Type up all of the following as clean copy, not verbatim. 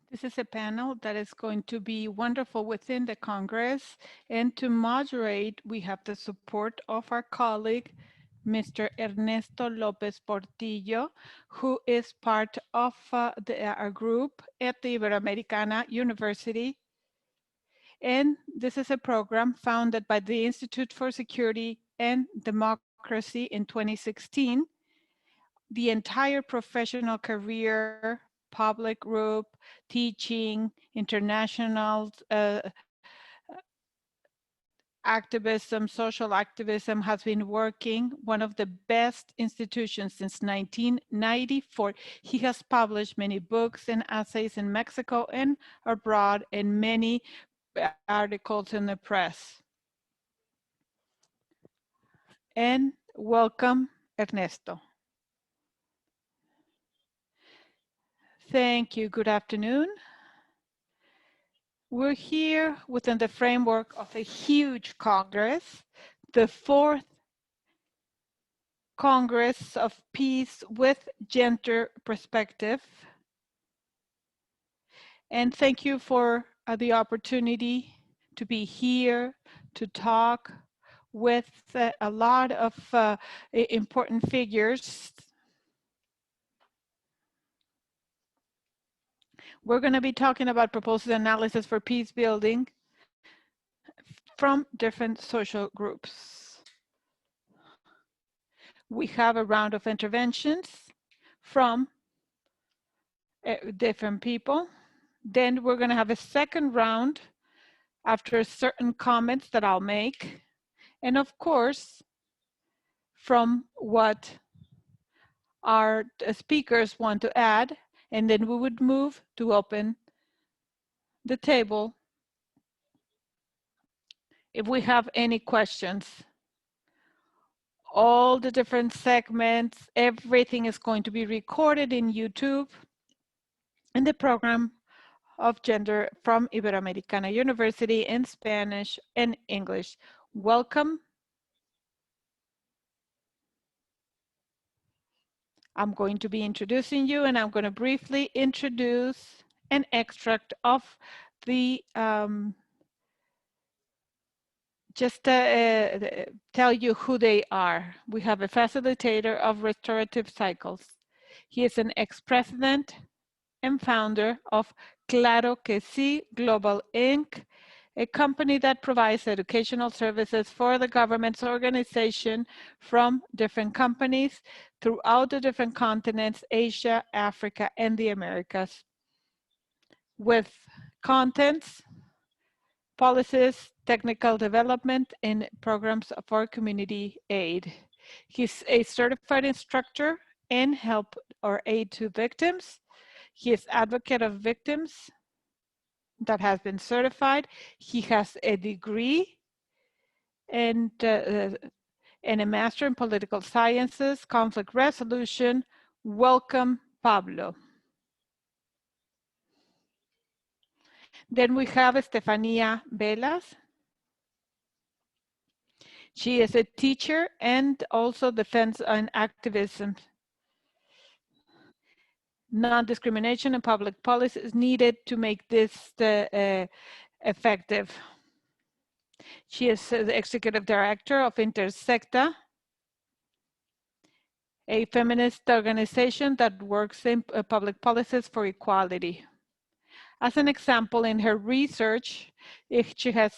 This is a panel that is going to be wonderful within the Congress. And to moderate, we have the support of our colleague, Mr. Ernesto López Portillo, who is part of our group at the Iberoamericana University. And this is a program founded by the Institute for Security and Democracy in 2016. The entire professional career, public group, teaching, international activism, social activism has been working, one of the best institutions since 1994. He has published many books and essays in Mexico and abroad, and many articles in the press. And welcome, Ernesto. Thank you. Good afternoon. We're here within the framework of a huge Congress, the 4th Congress of Peace with Gender Perspective. And thank you for the opportunity to be here to talk with a lot of important figures. We're going to be talking about proposals and analysis for peace building from different social groups. We have a round of interventions from different people. Then we're going to have a second round after certain comments that I'll make. And of course, from what our speakers want to add, and then we would move to open the table if we have any questions. All the different segments, everything is going to be recorded in YouTube in the program of gender from Iberoamericana University in Spanish and English. Welcome. I'm going to be introducing you, and I'm going to briefly introduce an extract of the just tell you who they are. We have a facilitator of restorative cycles. He is an ex-president and founder of Claro que Sí Global Inc., a company that provides educational services for the government's organization from different companies throughout the different continents, Asia, Africa, and the Americas, with contents, policies, technical development, and programs for community aid. He's a certified instructor in help or aid to victims. He is advocate of victims that has been certified. He has a degree and a master in political sciences, conflict resolution. Welcome, Pablo. Then we have Estefania Velas. She is a teacher and also defense and activism. Non-discrimination and public policy is needed to make this effective. She is the executive director of Intersecta, a feminist organization that works in public policies for equality. As an example, in her research, she has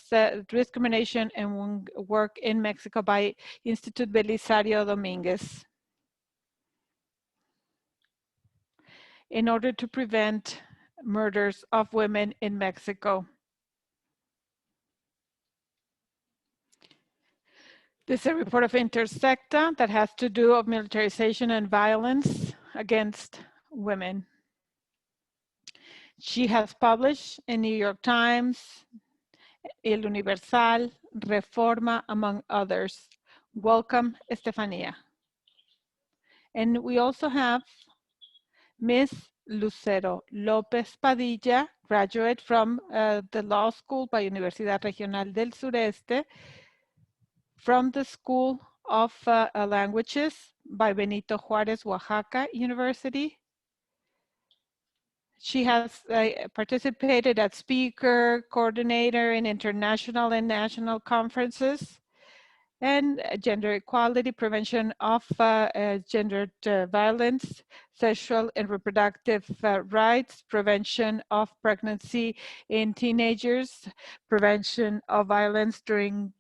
discrimination and work in Mexico by Institute Belisario Dominguez in order to prevent murders of women in Mexico. This is a report of Intersecta that has to do with militarization and violence against women. She has published in New York Times, El Universal, Reforma, among others. Welcome, Estefania. And we also have Miss Lucero López Padilla, graduate from the law school by Universidad Regional del Sureste, from the School of Languages by Benito Juárez, Oaxaca University. She has participated as speaker, coordinator in international and national conferences, and gender equality, prevention of gendered violence, sexual and reproductive rights, prevention of pregnancy in teenagers, prevention of violence during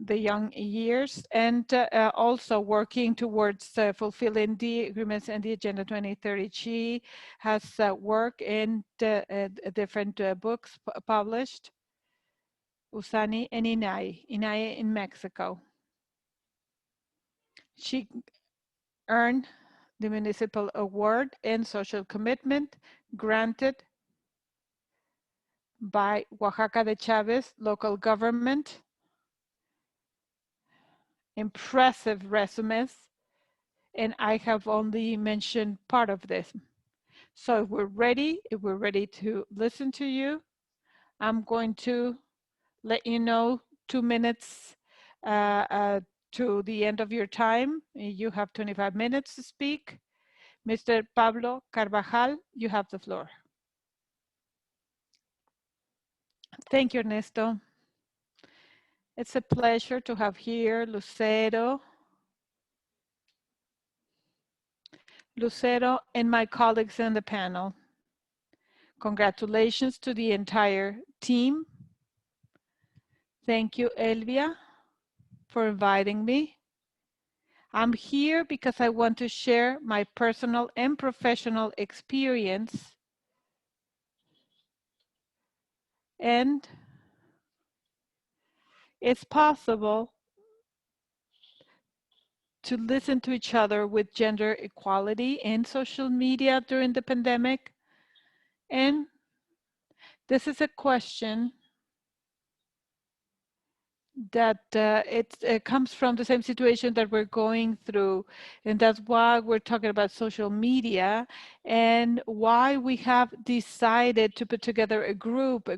the young years, and also working towards fulfilling the agreements and the Agenda 2030. She has worked in different books published, Usani and Inai in Mexico. She earned the Municipal Award in Social Commitment granted by Oaxaca de Chavez local government. Impressive resumes, and I have only mentioned part of this. So if we're ready to listen to you, I'm going to let you know 2 minutes to the end of your time. You have 25 minutes to speak. Mr. Pablo Carvajal, you have the floor. Thank you, Ernesto. It's a pleasure to have here Lucero and my colleagues in the panel. Congratulations to the entire team. Thank you, Elvia, for inviting me. I'm here because I want to share my personal and professional experience and it's possible to listen to each other with gender equality in social media during the pandemic. And this is a question that it comes from the same situation that we're going through, and that's why we're talking about social media and why we have decided to put together a group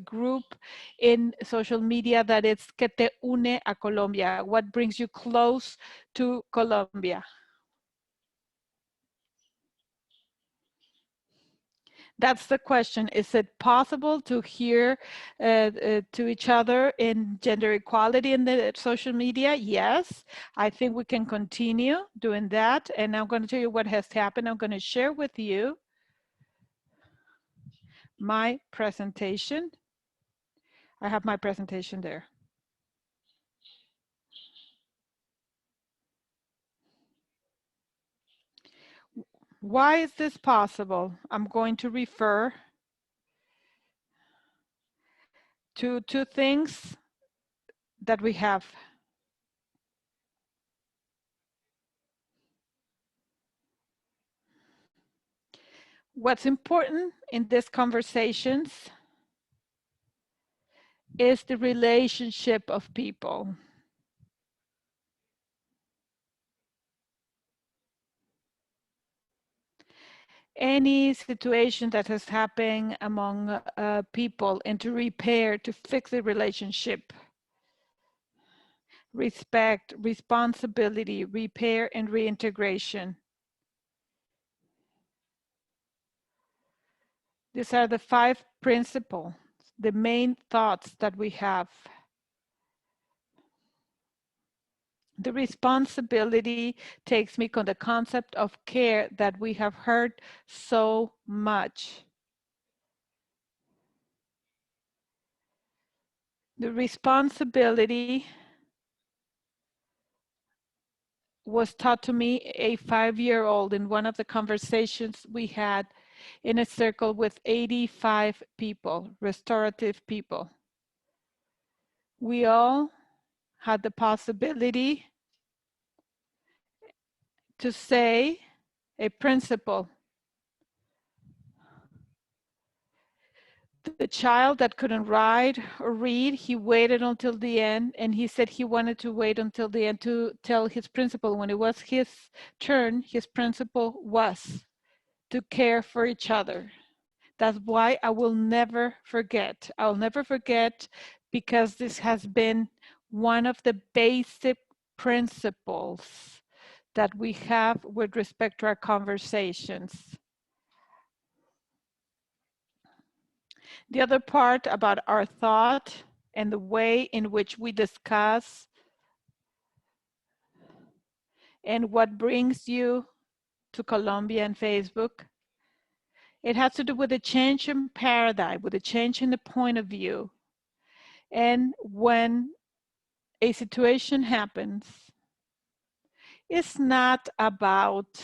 in social media that is Que Te Une a Colombia, what brings you close to Colombia. That's the question. Is it possible to hear to each other in gender equality in the social media? Yes, I think we can continue doing that. And I'm going to tell you what has happened. I'm going to share with you my presentation. I have my presentation there. Why is this possible? I'm going to refer to two things that we have. What's important in these conversations is the relationship of people. Any situation that has happened among people and to repair, to fix the relationship. Respect, responsibility, repair, and reintegration. These are the 5 principles, the main thoughts that we have. The responsibility takes me on the concept of care that we have heard so much. The responsibility was taught to me a 5-year-old in one of the conversations we had in a circle with 85 people, restorative people. We all had the possibility to say a principle The child that couldn't write or read, he waited until the end, and he said he wanted to wait until the end to tell his principal when it was his turn. His principal was to care for each other. That's why I will never forget. I'll never forget, because this has been one of the basic principles that we have with respect to our conversations. The other part about our thought and the way in which we discuss and what brings you to Colombia and Facebook, it has to do with a change in paradigm, with a change in the point of view. And when a situation happens, it's not about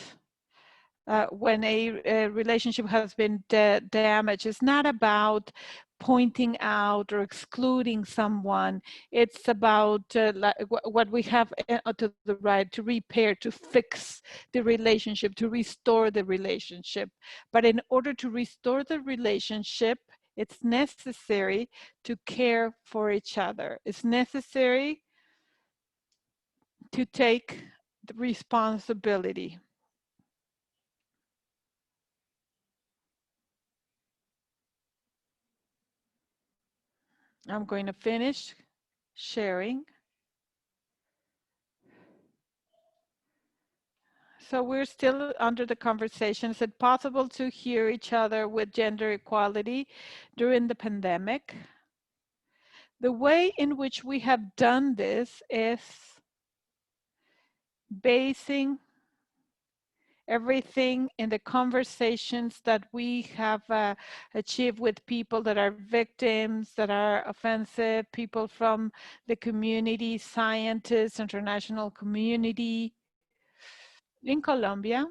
when a relationship has been damaged. It's not about pointing out or excluding someone. It's about like what we have to the right, to repair, to fix the relationship, to restore the relationship. But in order to restore the relationship, it's necessary to care for each other. It's necessary to take the responsibility. I'm going to finish sharing. So we're still under the conversation. Is it possible to hear each other with gender equality during the pandemic? The way in which we have done this is basing everything in the conversations that we have achieved with people that are victims, that are offensive, people from the community, scientists, international community. In Colombia,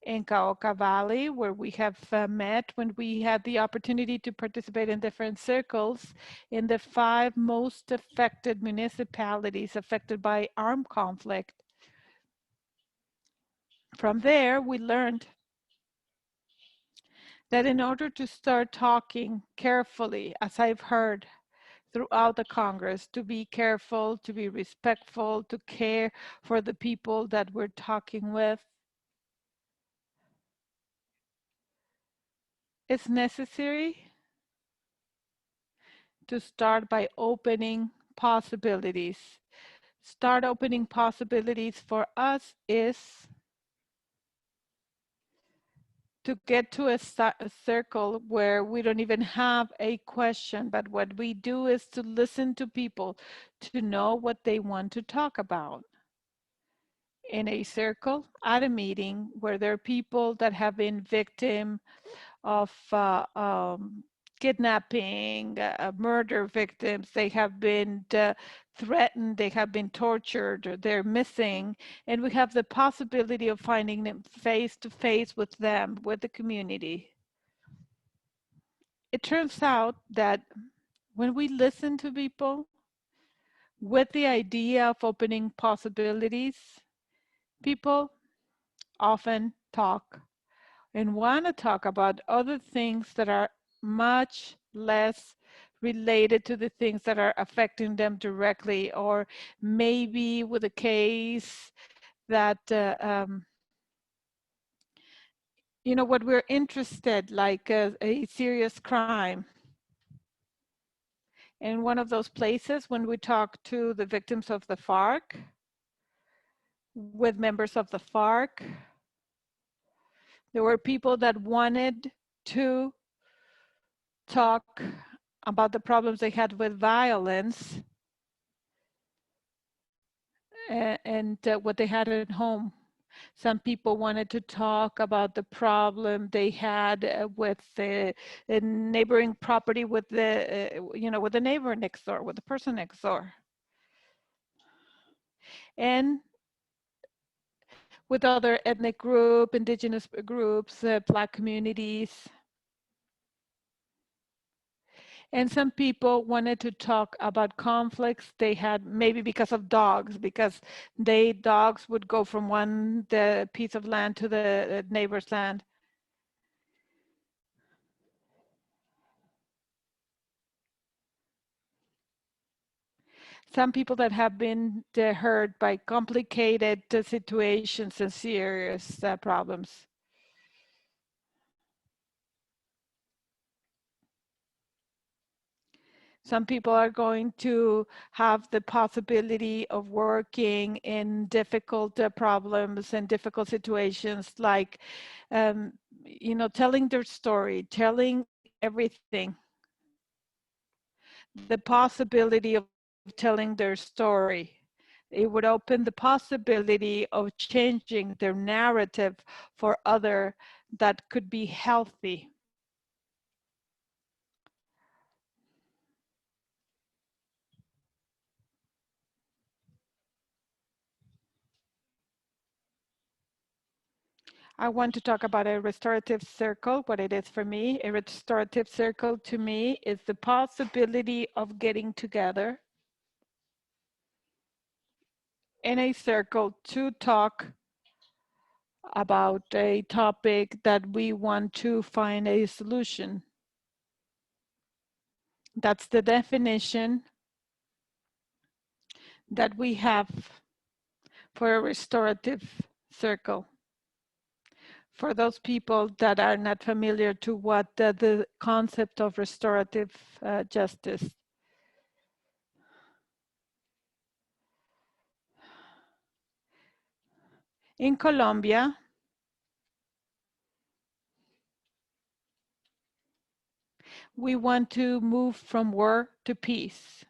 in Cauca Valley, where we have met when we had the opportunity to participate in different circles in the 5 most affected municipalities affected by armed conflict. From there, we learned that in order to start talking carefully, as I've heard throughout the Congress, to be careful, to be respectful, to care for the people that we're talking with, it's necessary to start by opening possibilities. Start opening possibilities for us is to get to a circle where we don't even have a question, but what we do is to listen to people, to know what they want to talk about. In a circle at a meeting where there are people that have been victim of kidnapping, murder victims, they have been threatened, they have been tortured, they're missing, and we have the possibility of finding them face to face with them, with the community. It turns out that when we listen to people with the idea of opening possibilities, people often talk and want to talk about other things that are much less related to the things that are affecting them directly, or maybe with a case that you know, what we're interested, like a serious crime. In one of those places, when we talk to the victims of the FARC, with members of the FARC, there were people that wanted to talk about the problems they had with violence and what they had at home. Some people wanted to talk about the problem they had with the neighboring property, with the, you know, with the neighbor next door, with the person next door. And with other ethnic groups, indigenous groups, Black communities. And some people wanted to talk about conflicts they had, maybe because of dogs, because dogs would go from one piece of land to the neighbor's land. Some people that have been hurt by complicated situations and serious problems. Some people are going to have the possibility of working in difficult problems and difficult situations, like, telling their story, telling everything. The possibility of telling their story. It would open the possibility of changing their narrative for other that could be healthy. I want to talk about a restorative circle, what it is for me. A restorative circle to me is the possibility of getting together in a circle to talk about a topic that we want to find a solution. That's the definition that we have for a restorative circle. For those people that are not familiar to what the concept of restorative justice. In Colombia, we want to move from war to peace.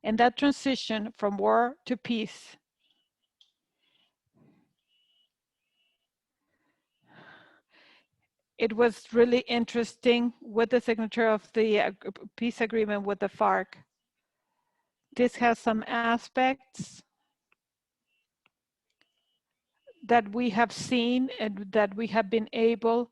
And that transition from war to peace it was really interesting with the signature of the peace agreement with the FARC. This has some aspects that we have seen and that we have been able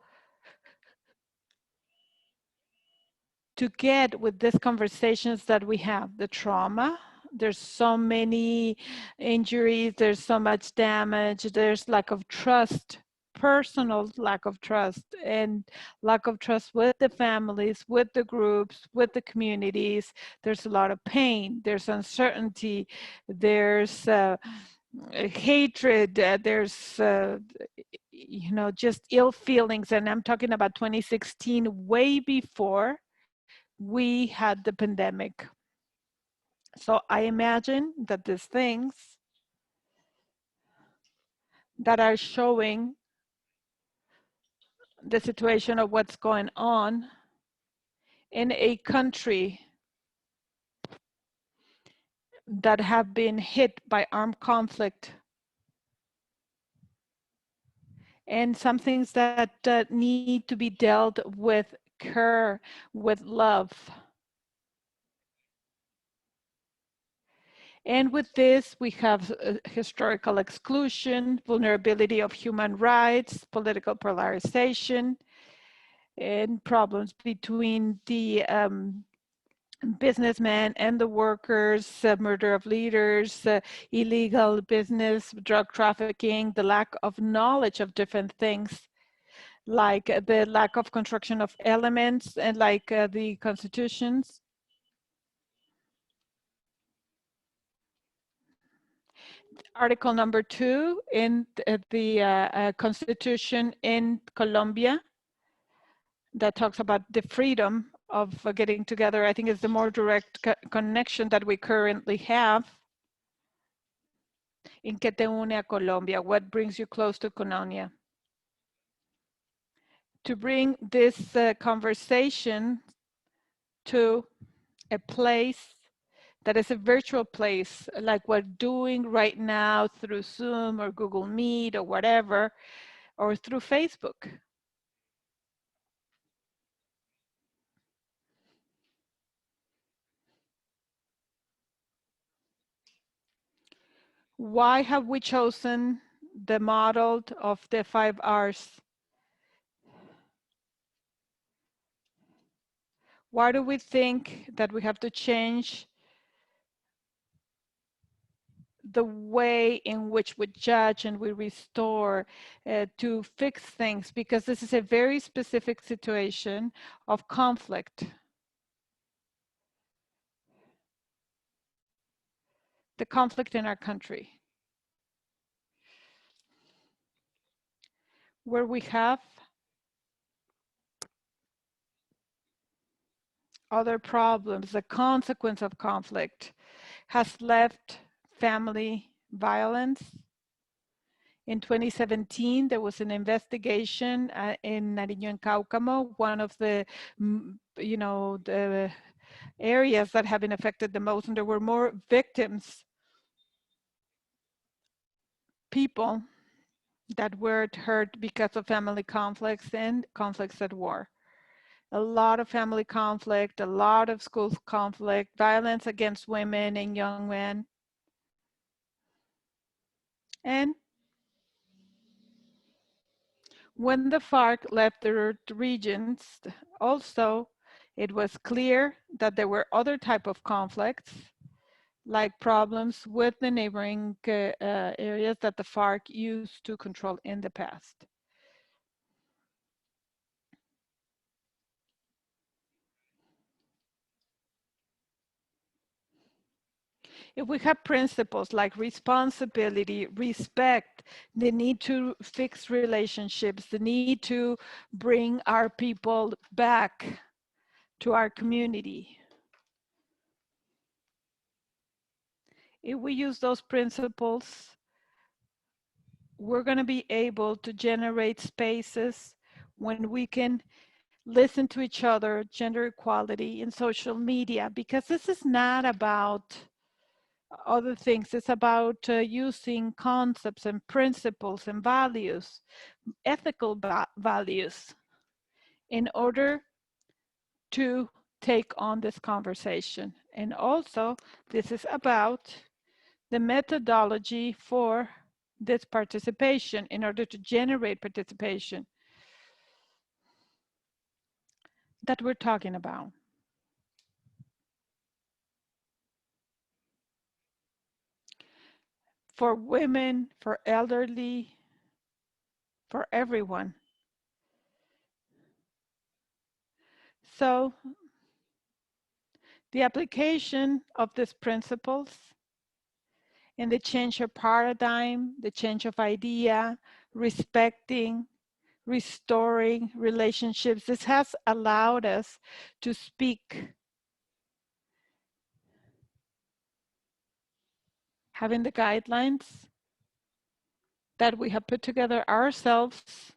to get with these conversations that we have. The trauma, there's so many injuries, there's so much damage, there's lack of trust, personal lack of trust, and lack of trust with the families, with the groups, with the communities. There's a lot of pain, there's uncertainty, there's hatred, there's just ill feelings. And I'm talking about 2016, way before we had the pandemic. So I imagine that these things that are showing the situation of what's going on in a country that have been hit by armed conflict, and some things that need to be dealt with care, with love. And with this, we have historical exclusion, vulnerability of human rights, political polarization, and problems between the businessmen and the workers, murder of leaders, illegal business, drug trafficking, the lack of knowledge of different things, like the lack of construction of elements and like the constitutions. Article number 2 in the Constitution in Colombia that talks about the freedom of getting together, I think is the more direct connection that we currently have. ¿En qué te une a Colombia? What brings you close to Colombia? To bring this conversation to a place that is a virtual place, like we're doing right now through Zoom or Google Meet or whatever, or through Facebook. Why have we chosen the model of the 5 R's? Why do we think that we have to change the way in which we judge and we restore to fix things? Because this is a very specific situation of conflict. the conflict in our country, where we have other problems. The consequence of conflict has left family violence. In 2017, there was an investigation in Nariño and Caucamo, one of the, the areas that have been affected the most, and there were more victims, people that were hurt because of family conflicts and conflicts at war. A lot of family conflict, a lot of school conflict, violence against women and young men. And when the FARC left the regions, also, it was clear that there were other type of conflicts, like problems with the neighboring areas that the FARC used to control in the past. If we have principles like responsibility, respect, the need to fix relationships, the need to bring our people back to our community, if we use those principles, we're going to be able to generate spaces when we can listen to each other, gender equality in social media, because this is not about other things. It's about using concepts and principles and values, ethical values, in order to take on this conversation. And also, this is about the methodology for this participation in order to generate participation that we're talking about. For women, for elderly, for everyone. So the application of these principles and the change of paradigm, the change of idea, respecting, restoring relationships, this has allowed us to speak, having the guidelines that we have put together ourselves.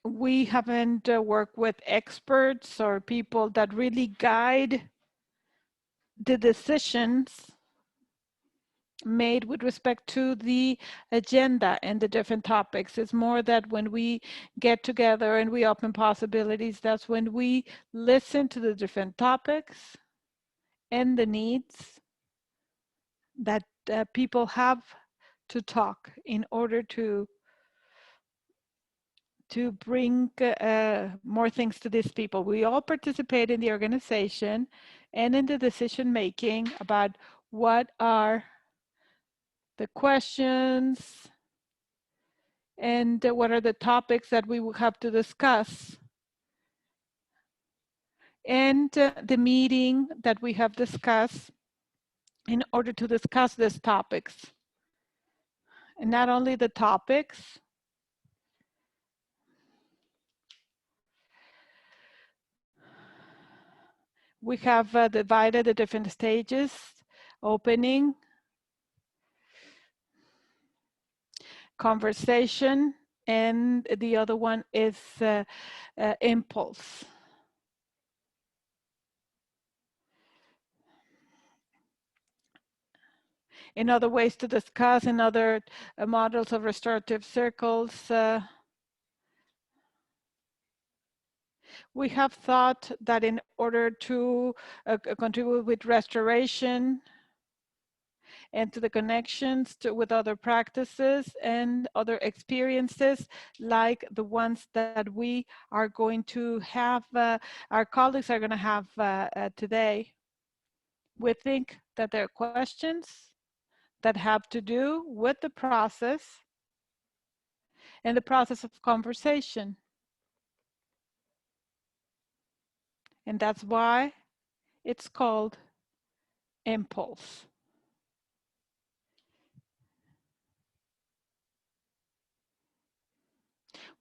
We haven't worked with experts or people that really guide the decisions made with respect to the agenda and the different topics. It's more that when we get together and we open possibilities, that's when we listen to the different topics and the needs that people have to talk in order to bring more things to these people. We all participate in the organization and in the decision making about what are the questions and what are the topics that we will have to discuss. And the meeting that we have discussed in order to discuss these topics. And not only the topics, we have divided the different stages: opening, conversation, and the other one is impulse. In other ways to discuss, in other models of restorative circles, we have thought that in order to contribute with restoration and to the connections with other practices and other experiences like the ones that we are going to have, our colleagues are going to have today, we think that there are questions that have to do with the process and the process of conversation. And that's why It's called impulse.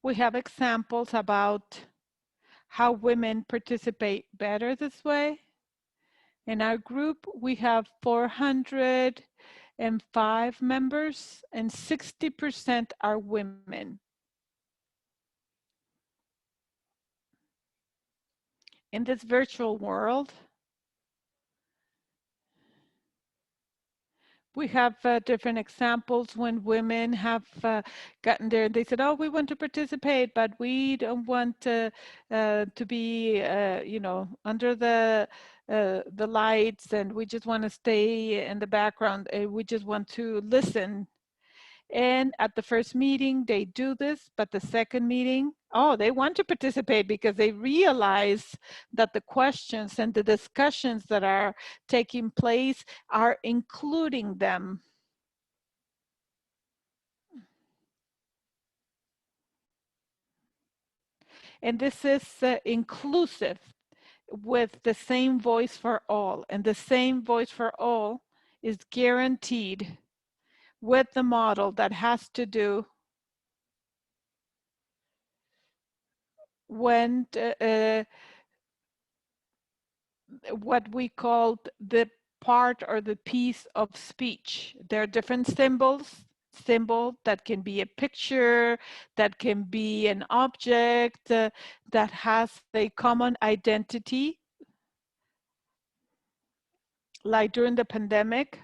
We have examples about how women participate better this way. In our group, we have 405 members, and 60% are women. In this virtual world, we have different examples when women have gotten there. They said, "Oh, we want to participate, but we don't want to be, you know, under the lights, and we just want to stay in the background. We just want to listen." And at the first meeting, they do this, but the second meeting, oh, they want to participate because they realize that the questions and the discussions that are taking place are including them. And this is inclusive, with the same voice for all. And the same voice for all is guaranteed with the model that has to do when what we call the part or the piece of speech. There are different symbols. Symbol that can be a picture, that can be an object, that has a common identity. Like during the pandemic,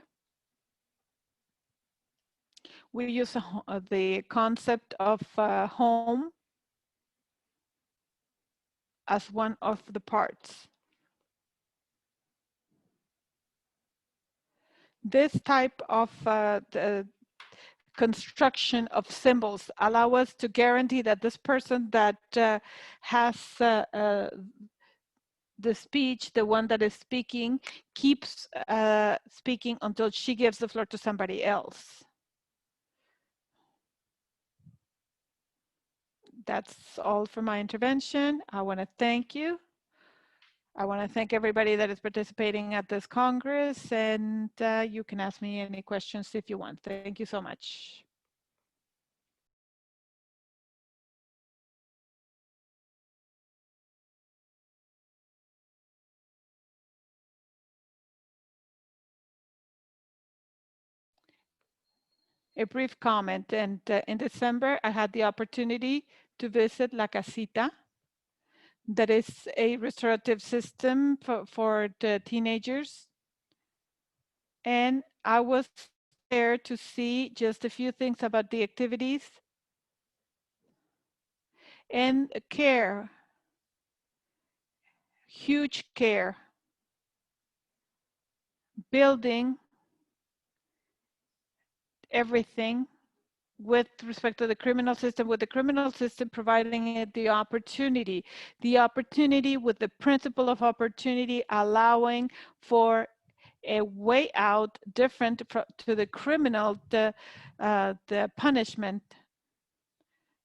we use the concept of home as one of the parts. This type of the construction of symbols allow us to guarantee that this person that has the speech, the one that is speaking, keeps speaking until she gives the floor to somebody else. That's all for my intervention. I want to thank you. I want to thank everybody that is participating at this Congress, and you can ask me any questions if you want. Thank you so much. A brief comment, and in December, I had the opportunity to visit La Casita. That is a restorative system for the teenagers. And I was there to see just a few things about the activities and care, huge care, building everything with respect to the criminal system, with the criminal system providing it the opportunity with the principle of opportunity, allowing for a way out different to the criminal, the punishment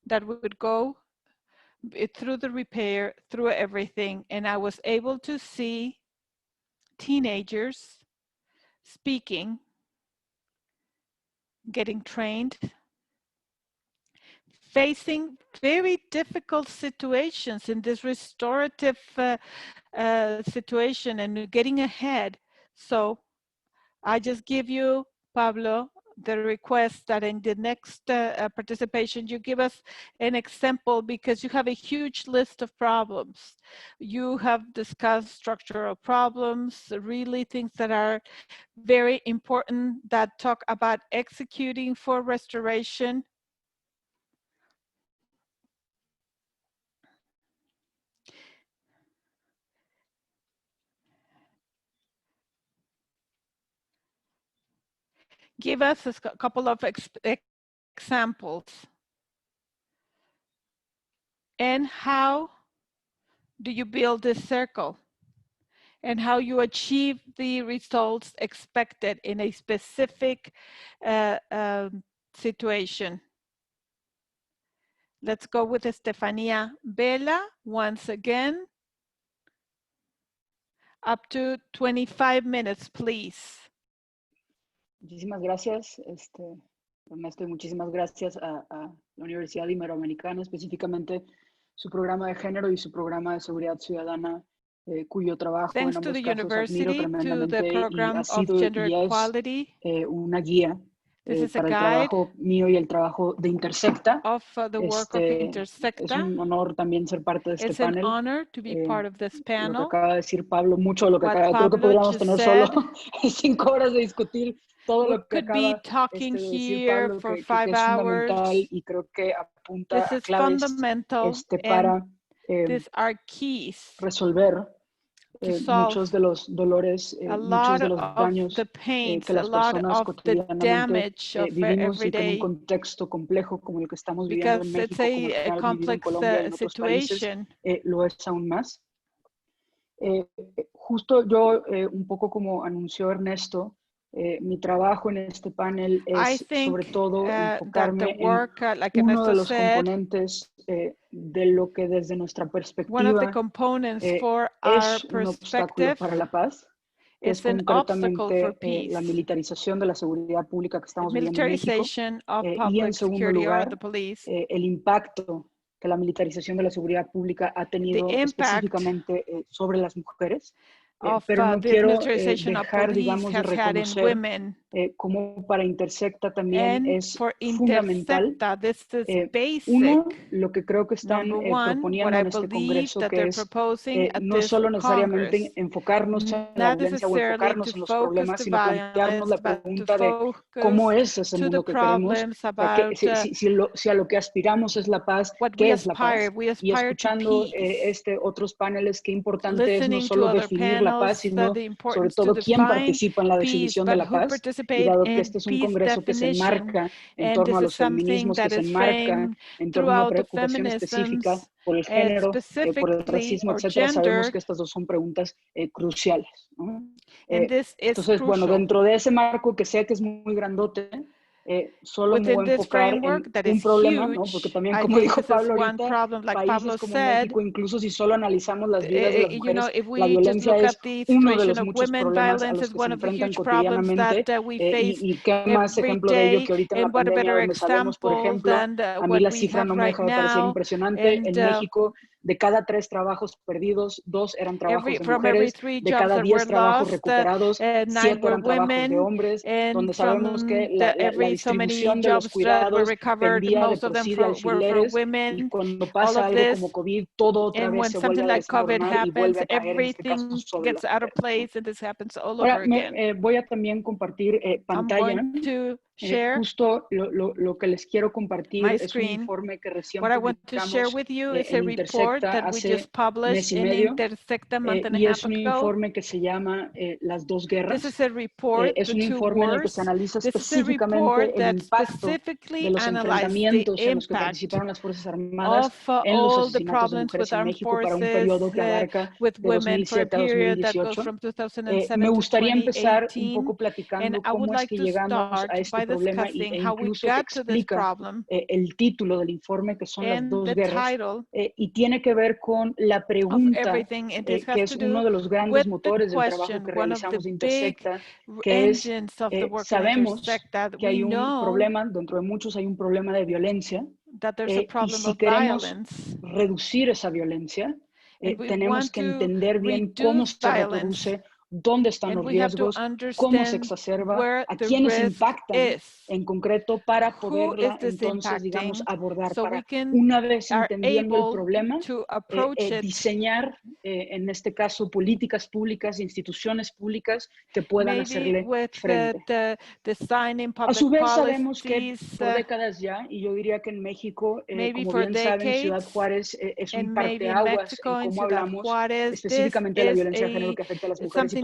that would go through the repair, through everything. And I was able to see teenagers speaking, getting trained, facing very difficult situations in this restorative situation and getting ahead. So I just give you, Pablo, the request that in the next participation, you give us an example, because you have a huge list of problems. You have discussed structural problems, really things that are very important, that talk about executing for restoration. Give us a couple of examples. And how do you build this circle? And how you achieve the results expected in a specific situation. Let's go with Estefania Vela once again. Up to 25 minutes, please. Muchísimas gracias, Ernesto, y muchísimas gracias a la Universidad Iberoamericana, específicamente su programa de género y su programa de seguridad ciudadana, cuyo trabajo Thanks en to ambos the casos admiro university, to the tremendamente y program ha of sido gender y es equality. una guía This is a para el guide trabajo mío y el trabajo de Intersecta. of the work of Es Intersecta. un honor también ser parte de este It's an panel. honor to be part of this Lo que panel. acaba de decir Pablo, mucho de lo que What acaba, creo que Pablo podríamos just tener solo said, 5 horas de discutir todo we lo que could be acaba talking de decir here Pablo, for que 5 es fundamental hours. y creo que apunta This a is claves fundamental, para and these are keys resolver to muchos solve de los dolores, a muchos lot de los of daños the pains, que a las lot personas of the cotidianamente damage of vivimos every y que en un day, contexto complejo como el que estamos viviendo en because it's México, como el que a ha vivido en complex Colombia y en otros países, situation. lo es aún más. Justo yo, un poco como anunció Ernesto, mi trabajo en este panel I es think sobre todo that the enfocarme work, like en uno Ernesto de los said, componentes de lo que desde nuestra one of the perspectiva components for our es un obstáculo perspective para la paz, que es is an obstacle for concretamente la peace. militarización de la seguridad pública que estamos viviendo en México, Militarization of y en public segundo security or the lugar, police. el impacto que la militarización de la seguridad pública ha tenido The impact específicamente sobre las mujeres, of pero no this quiero militarization of dejar, police digamos, de has had in reconocer women. cómo para Intersecta también And es for fundamental. Intersecta, this is basic. Uno, lo que creo que están Number one, what proponiendo I en este believe Congreso, that que they're es proposing at no this solo necesariamente Congress, enfocarnos en la not violencia o necessarily to enfocarnos en los focus problemas, the sino plantearnos la violence, but to pregunta de cómo focus es ese to the mundo que queremos, problems o sea, que, about si a lo que aspiramos es la paz, what ¿qué we es la aspire. paz? We Y aspire to escuchando peace. otros paneles, qué importante es no Listening to solo other definir la paz, panels, sino the sobre importance to todo quién define participa en la peace, definición de but la who paz. Y participate dado que in este es un peace Congreso que se definition. enmarca en And torno this a is los something feminismos, que that se is enmarca framed en torno a una throughout the preocupación específica feminisms, por el género, por el specifically racismo, or etcétera, sabemos gender, que estas dos son preguntas cruciales, ¿no? and this is Entonces, bueno, crucial. dentro de ese marco que sé que es muy grandote, solo me Within voy a this enfocar framework en that un is problema, ¿no? Porque huge, también, I como think dijo this is Pablo one ahorita, problem, like Pablo países como said, México, incluso si solo analizamos las vidas de las you know, mujeres, if la we just violencia look es at the uno de situation los of muchos women, problemas a violence los is que se one of the enfrentan huge problems that cotidianamente, we face y qué más every ejemplo de ello day. que ahorita en la And what a pandemia, better donde sabemos, por example ejemplo, than a mí what la we cifra have no me right deja de parecer now. impresionante, And en México de cada 3 trabajos perdidos, 2 eran trabajos de from every mujeres, 3 de jobs cada that were 10 trabajos lost, recuperados, 9 7 were eran trabajos de women. hombres, And donde sabemos que from la every so many distribución de los jobs that were cuidados recovered, pendía de most of por them sí de were for alfileres, y women. cuando All pasa of algo como this. COVID, todo otra And vez when se vuelve something a like COVID desmoronar y vuelve happens, a caer, en este caso, everything sobre gets las out of mujeres, ¿no? place, and this happens all Ahora, over again. voy a también compartir I'm pantalla. going to share Justo lo que les quiero compartir my es un screen. informe que recién What I want to share publicamos with you is a en report Intersecta that we just hace mes published y in medio, Intersecta a month and a y half es un ago. informe que se llama Las dos This guerras. is a report, Es the un two informe en el que se wars. analiza This is a report específicamente el that impacto de specifically los analyzes the enfrentamientos en los que impact participaron las Fuerzas Armadas of en los all the asesinatos de problems mujeres with en armed México para un forces periodo que abarca with de women for a 2007 a period that goes 2018. from Me 2007 to gustaría empezar un 2018. poco And platicando I would cómo es like que to llegamos a start este by problema discussing e how we incluso que got to this explica problem. el título del informe, que son las And dos the guerras, title y tiene que ver con la of pregunta, everything, and this que has es to do uno de los grandes with the motores del trabajo question, que one of the realizamos de big Intersecta, que es, engines of the work in sabemos Intersecta, that que we hay un know problema, dentro de muchos hay un problema de violencia, that there's a y problem si of queremos violence, reducir esa violencia, and we tenemos want que to entender bien cómo reduce se violence, reproduce, dónde están and los we have to riesgos, cómo se understand exacerba, where a the quiénes risk impactan is. en concreto para Who is poderla this entonces, digamos, impacting? abordar, So we para can una vez are entendiendo el able problema, to approach it, diseñar, en este caso, políticas públicas, instituciones públicas que puedan maybe hacerle with frente. designing A su public vez sabemos que policies, por décadas ya, y yo diría que en México, maybe como for bien saben, decades, Ciudad Juárez es un and maybe in parteaguas en Mexico, in cómo Ciudad hablamos Juárez, this específicamente de la is violencia de género que afecta a las mujeres y something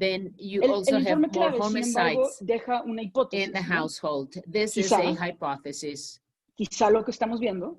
then you El also have informe more clave, sin embargo, homicides deja una in hipótesis, the ¿no? household. This is a Quizá, hypothesis. quizá lo que estamos viendo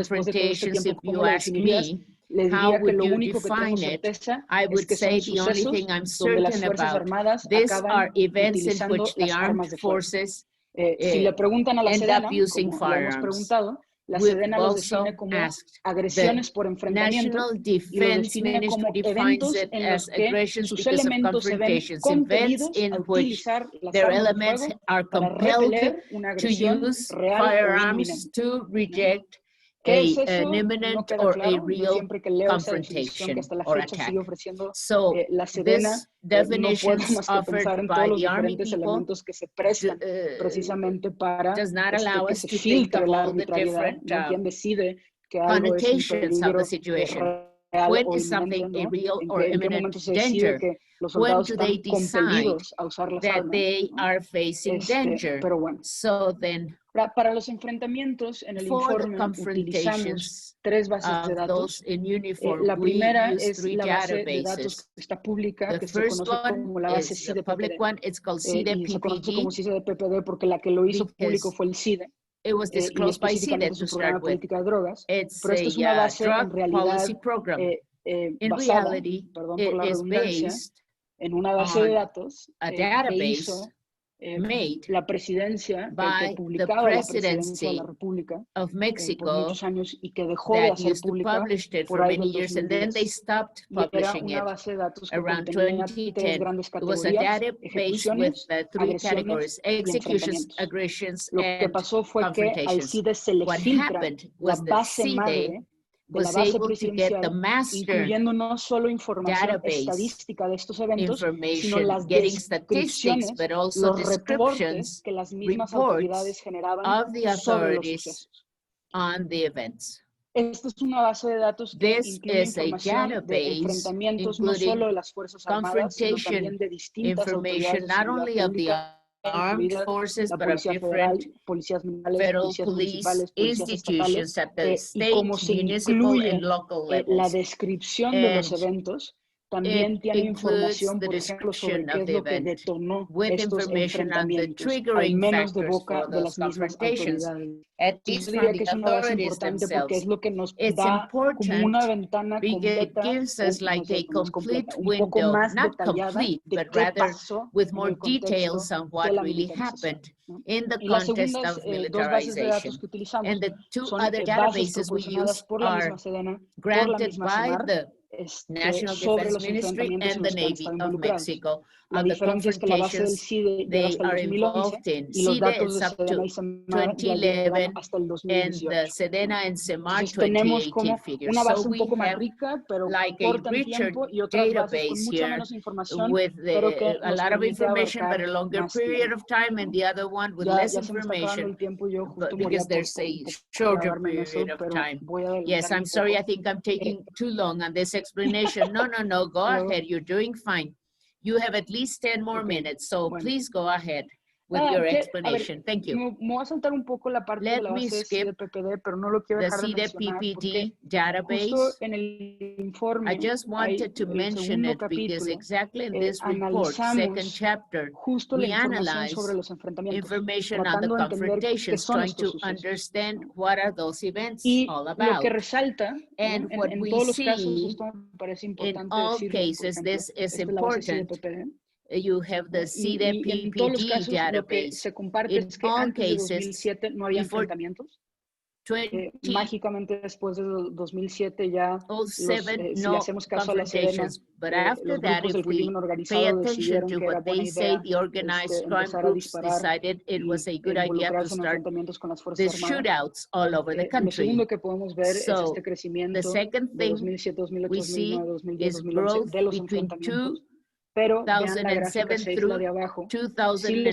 después de todo este confrontations, if tiempo, ¿cómo you lo ask definirías? me, les how diría que would lo you único que tengo define it? certeza I es would que son say the only sucesos thing I'm donde las certain Fuerzas about, Armadas these acaban are events in utilizando which the las armed armas de fuego. forces Si le preguntan a la end up Sedena, using como le hemos firearms. preguntado, la We've Sedena los also define como asked. The agresiones por enfrentamiento National y los Defense define como Ministry defines eventos it en los as que aggressions sus because of elementos se ven confrontations, events compelidos in a which utilizar las their armas de elements fuego are para compelled repeler una to agresión use real o firearms inminente. to reject ¿Qué es an eso? No imminent queda or a claro. Yo real siempre que leo esa definición que confrontation hasta la or fecha attack. sigue ofreciendo So la Sedena, this no puedo definitions más que pensar offered en by todos los the Army diferentes people elementos que se prestan precisamente para does not allow que us se to think filtre of la all the arbitrariedad, different ¿no? ¿Quién decide que algo es un connotations of the peligro situation. real When o is inminente, something a ¿no? real ¿En or qué imminent momento se decide danger? que los When soldados do they están decide compelidos a usar las that armas? they ¿no? are facing danger? Pero bueno. So then, Para los enfrentamientos, en el for the informe utilizamos confrontations 3 bases de of datos. those in uniform, La we primera use es 3 la base de datos databases. que está pública, The que se first conoce one como la base is the CIDE-PPD. public one. It's called Y se conoce como CPAZ CIDE-PPD porque la que lo hizo público because fue el CIDE. it was Y disclosed by CIDE específicamente to su programa start de with. política de drogas. It's Pero esta es una a base en drug realidad policy program. In basada, reality, perdón por it la is redundancia, based en una base de on datos a que database hizo made la presidencia, que by the publicaba la presidencia de la presidency República of por Mexico muchos años y que dejó de that hacer used to pública publish it por for ahí many del years and then they 2010. stopped Y era publishing una it base de datos que around contenía 3 2010. grandes It was a categorías: database with ejecuciones, 3 categories: agresiones y executions, enfrentamientos. aggressions, Lo que and pasó fue que al confrontations. CIDE se le What filtra happened la was that base CIDE madre de la was base able to get the presidencial, master incluyendo no solo información database estadística de estos eventos, sino information, las getting statistics, descripciones, but also los reportes descriptions, que las mismas autoridades reports generaban of the sobre los authorities sucesos. on the events. Esta es una base de datos que This incluye is a información de database enfrentamientos no including solo de las Fuerzas Armadas, sino confrontation también de distintas information, autoridades de not seguridad only of the pública, armed incluida forces, la but of Policía Federal, different policías municipales, federal policías police municipales, policías estatales, institutions at the y state, cómo se municipal, and incluye local la levels. descripción de los And eventos. También it tiene includes información, the por ejemplo, sobre description qué of es the lo que event detonó with estos information on the enfrentamientos, al triggering menos de factors boca for de those las mismas confrontations, autoridades. at Entonces, least yo from diría the que es una base authorities importante porque es themselves. lo que nos It's da como important una ventana because it completa, gives o us no like sé, a no es complete completa, un poco window, más not detallada complete, de but qué rather pasó with en more el contexto details on de what la really militarización, happened ¿no? in the Y las context segundas of 2 bases de datos militarization. que utilizamos And the 2 son other bases databases we proporcionadas use por la misma are Sedena, por la granted misma by CEMAR, the National sobre Defense los Ministry enfrentamientos en and the los que han Navy estado of involucrados. Mexico. La On the diferencia es que la base del confrontations CIDE llega they hasta el are 2011 involved in. y los CIDE datos is de up Sedena to y CEMAR ya llegan 2011 hasta el and 2018. the ¿no? Sedena and CEMAR Entonces tenemos 2018 como figures. una So base un we poco más have rica, pero like a corta en richer tiempo, y otras bases con database mucha here menos información, with pero que a nos lot of permite information, but abarcar a longer más period tiempo. of time, and the other one with Ya less se me está acabando information, el tiempo, yo justo moría because por there's a un poco shorter clavarme en eso, period of pero time. voy a Yes, adelantarme I'm un sorry, I poco. think I'm taking too long on this explanation. No, go ahead, you're doing fine. You have at least 10 more minutes, so bueno. please go ahead with your explanation. Thank you. Me voy a saltar un poco la parte de la base de CIDE-PPD, pero no lo quiero The dejar de mencionar porque CIDE-PPD database. justo en el informe I just wanted to hay el mention segundo it because capítulo, exactly in this report, second analizamos chapter, justo la we información sobre analyze los enfrentamientos, information on the tratando de entender qué confrontations, son trying estos to sucesos. understand what are those events Y all lo about. que resalta, And ¿no? what en we todos los casos, see, esto me parece in importante all decirlo, por cases, ejemplo, this is esta es la base important. CIDE-PPD. You have the Y en todos los CIDE-PPD casos lo que database. se comparte In es que all antes de cases, 2007 no había before enfrentamientos. 2007, Mágicamente después de 2007 ya, si le hacemos caso a la Sedena, but after los that, grupos if del crimen pay organizado attention decidieron to que era what buena they say, idea the organized crime empezar a groups disparar decided it was a good y idea to involucrarse en start enfrentamientos con las the Fuerzas Armadas. shootouts all over the Lo country. segundo que podemos ver es So este crecimiento the second de thing 2007, 2008, we see 2009, 2010, is 2011 growth de los between enfrentamientos. Pero vean la gráfica 2007 6, la de through abajo. Si les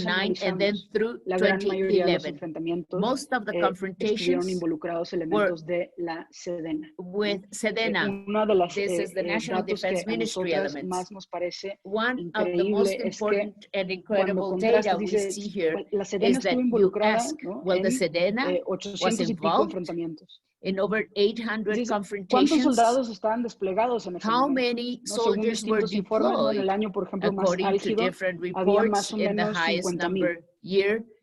2009 and then analizamos, through la gran mayoría de los 2011. enfrentamientos Most of the estuvieron confrontations involucrados elementos de la Sedena. with Sedena. Una de las This is the National datos Defense que a Ministry nosotras elements. más nos parece One of the most increíble es que important and cuando incredible contrastas data we dice, see here la Sedena is estuvo that you involucrada, ask, ¿no? well, the en Sedena was 800 y pico involved enfrentamientos. in over 800 Dices, ¿cuántos confrontations. soldados estaban desplegados en ese How momento? many ¿No? Según soldiers were distintos informes, ¿no? En el deployed? año, por ejemplo, más According to álgido, different había más reports, o in the menos highest 50,000. number year,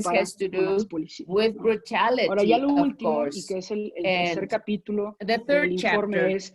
evidence compara has to con las do policías, with ¿no? Ahora ya brutality, lo of último, y course. que es el tercer And capítulo the del third informe chapter es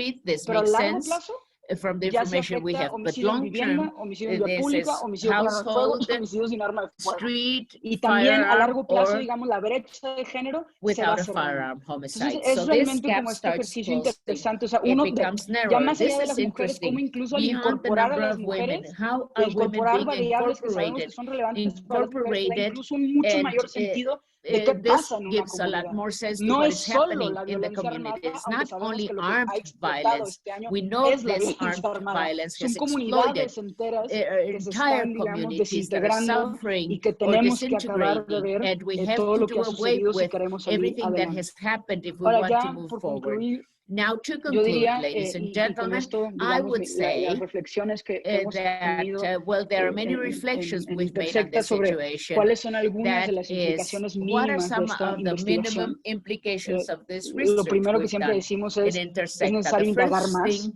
street. This Pero a makes largo sense plazo, from the ya se information we afecta have. But homicidio en long vivienda, term, homicidio en vía this pública, is homicidio con arma de fuego household, y homicidio sin arma de fuego. street, Y también a firearm, largo plazo, or digamos, la brecha de género se va without a cerrando. firearm Entonces, homicide. es So this realmente gap como este starts ejercicio closing. interesante. O sea, It uno, becomes ya narrower. más allá This de is las mujeres, cómo interesting. incluso al Beyond the incorporar a number las of women, mujeres, how are el women incorporar being variables que sabemos que incorporated son relevantes para las mujeres, le da incluso un mucho and mayor sentido de qué this pasa en una gives a lot comunidad. more sense to No what es is solo happening la in the violencia community. armada, It's aunque not sabemos only que lo que ha armed explotado violence. este año We know es la this violencia armed armada. violence Son has exploited comunidades enteras que se entire están, digamos, communities that are desintegrando suffering y que or tenemos que acabar de disintegrating, ver and we have todo to lo que do ha away sucedido si with queremos salir everything that adelante. has happened if we Ahora want to ya, move por forward. concluir, Now, to yo conclude, diría, ladies and y con gentlemen, esto, I digamos, would las say reflexiones que hemos that, tenido well, there are many reflections en we've made on Intersecta this sobre situation. cuáles son algunas de That las is, implicaciones what are mínimas de some esta of the minimum investigación. implications of this Lo research primero que we've siempre done decimos in es Intersecta? The necesario indagar first más. thing,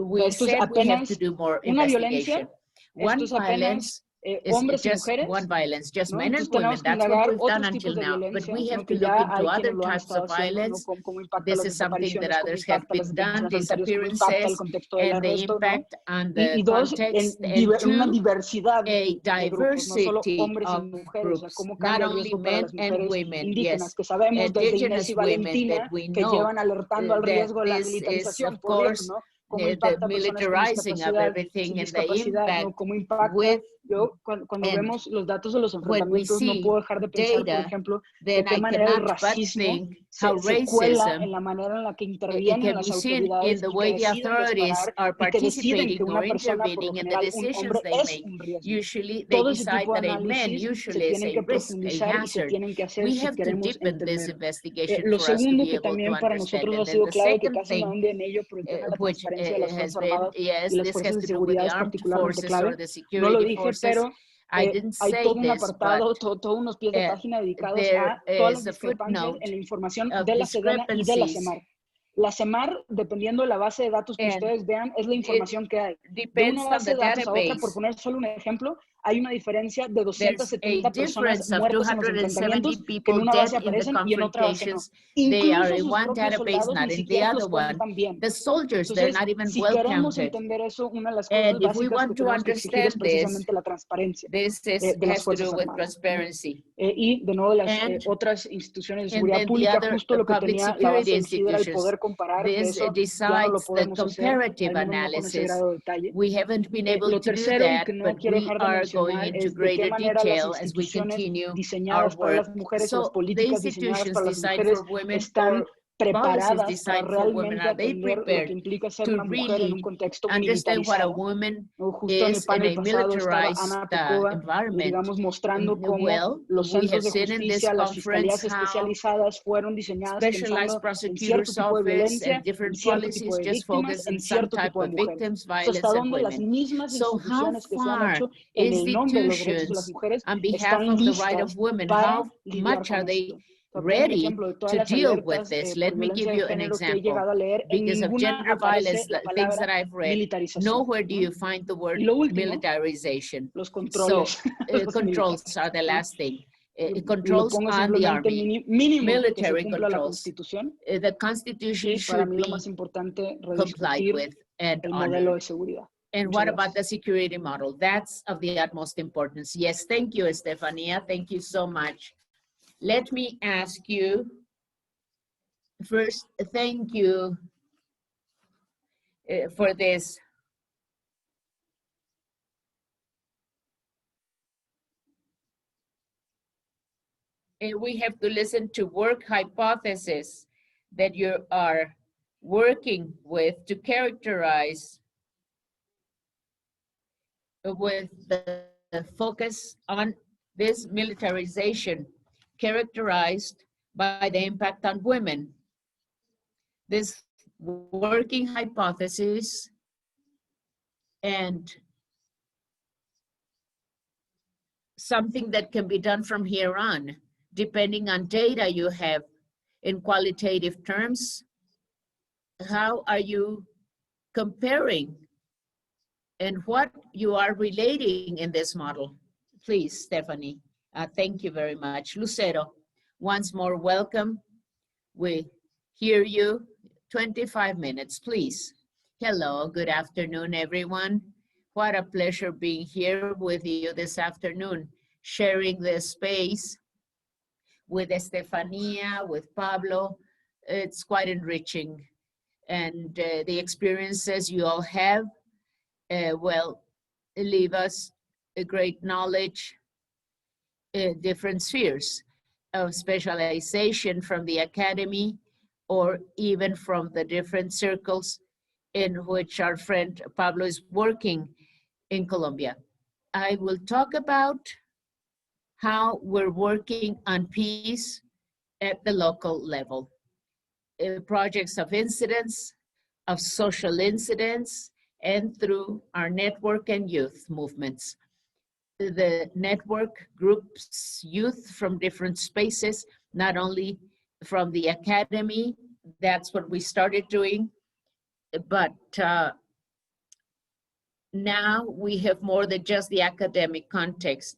we Esto es said we have to apenas do more una investigation. violencia, esto One es apenas violence is hombres y just mujeres, one violence, just ¿no? men and Entonces women. tenemos que That's what indagar we've done otros until tipos de now. But violencia, we have ¿no? to Que look ya into hay quienes other lo han types estado of haciendo, ¿no? violence. Cómo impacta This las is something that desapariciones, cómo others have impacta las been detenciones done, arbitrarias, cómo impacta el disappearances, contexto del and the arresto, ¿no? impact on the Y dos, context, and una two, diversidad a de grupos, no solo diversity hombres y of mujeres, o sea, groups, cómo not cambia el only riesgo para men las and mujeres women, indígenas, yes, que sabemos desde Inés y indigenous women that Valentina we que know llevan alertando al that riesgo de la this is, militarización, of por Dios, course, ¿no? Cómo the impacta a personas con militarizing of discapacidad, sin everything and the discapacidad, ¿no? impact Cómo impacta. with, Yo, cuando and vemos los datos de los when we enfrentamientos, no see puedo dejar de pensar, por data, ejemplo, de then qué I manera el cannot but racismo think how se cuela en racism, la manera en la que it intervienen can las be seen in autoridades the y que way the deciden authorities disparar are y que deciden que participating or una persona, por lo intervening in the general un decisions hombre, they es make. un riesgo. Usually they Todo ese decide tipo de that a man análisis se usually is tienen a que risk, a profundizar y se hazard. tienen que hacer We si have to queremos deepen this entender. investigation Lo for us to segundo be que able to también para understand. nosotros And ha then sido the clave, que second casi me thing, hunde en ello por el tema de la which transparencia de las has Fuerzas been, Armadas yes, y las this fuerzas has de to do with seguridad the es armed particularmente forces or clave. the No lo security dije, forces. pero I didn't hay say todo un this, but apartado, todos unos pies de página dedicados there a todas las is a discrepancias footnote en la información of de la Sedena y de la discrepancies. CEMAR. La CEMAR, dependiendo de la base de datos que And ustedes vean, es la it información que hay. De una depends on base the de datos a otra, por database. poner solo un ejemplo, hay una diferencia de There's a 270 personas difference of muertas en los 270 enfrentamientos que en people una dead base in the aparecen y en otra base no. confrontations. They are Incluso in sus one propios database, soldados not ni in the siquiera other los one. cuentan bien. The soldiers, they're Entonces, not even si well queremos counted. entender eso, una de las cosas And if we básicas que want to tenemos que exigir es understand this, precisamente la transparencia this de las has to Fuerzas do with Armadas. transparency. Y de nuevo, las And, otras instituciones de and seguridad then the pública, other justo lo que public tenía la security base dirigida era el institutions, poder comparar, que this eso ya no lo decides the podemos hacer, comparative al menos no con ese analysis. grado de detalle. We haven't been able Lo to do tercero, y that, que no but quiero we dejar de are going mencionar, into es de qué greater manera las detail as we instituciones continue our diseñadas para work. las mujeres o las So the políticas diseñadas institutions para las decide mujeres for women están or policies preparadas para designed for women. realmente Are they atender lo que prepared implica ser to una mujer en un really contexto understand what a militarizado. woman Justo en el is in panel a pasado estaba militarized Ana Pecova, environment? digamos, mostrando cómo Well, los we centros have de seen in this justicia, las conference fiscalías how especializadas fueron diseñadas specialized pensando en cierto prosecutor's tipo de office violencia, and en different cierto tipo policies de just víctimas, focus on en some cierto type tipo de of mujeres. victims, O sea, hasta violence, and donde las women. mismas So how instituciones que se han far hecho en el nombre de los derechos de las institutions mujeres on behalf están of the right of listas women, para how lidiar much con are they esto. O sea, poner el ready ejemplo de todas to las deal with alertas this? por Let me violencia give de you an género que he example. llegado a leer, en Because of ninguna gender aparece violence, la the things that palabra I've read, militarización. nowhere do ¿No? you find the word Y lo último, militarization. los So controles, los controls militares. are the ¿No? last thing. Y lo Controls pongo on the simplemente army, mínimo que se military cumpla la controls. Constitución. The Constitution Y para should mí lo más be importante, complied rediscutir with and el modelo honored. de seguridad. And Muchas what about the gracias. security model? That's of the utmost importance. Yes, thank you, Estefania. Thank you so much. Let me ask you first, thank you for this. We have to listen to work hypothesis that you are working with to characterize with the focus on this militarization characterized by the impact on women. This working hypothesis and something that can be done from here on, depending on data you have in qualitative terms. How are you comparing and what you are relating in this model? Please, Stephanie. Thank you very much. Lucero, once more, welcome. We hear you. 25 minutes, please. Hello, good afternoon, everyone. What a pleasure being here with you this afternoon, sharing this space with Estefania, with Pablo. It's quite enriching. And the experiences you all have, well, leave us a great knowledge in different spheres. of specialization from the academy or even from the different circles in which our friend Pablo is working in Colombia. I will talk about how we're working on peace at the local level. Projects of incidents, of social incidents, and through our network and youth movements. The network groups youth from different spaces, not only from the academy, that's what we started doing, but now we have more than just the academic context.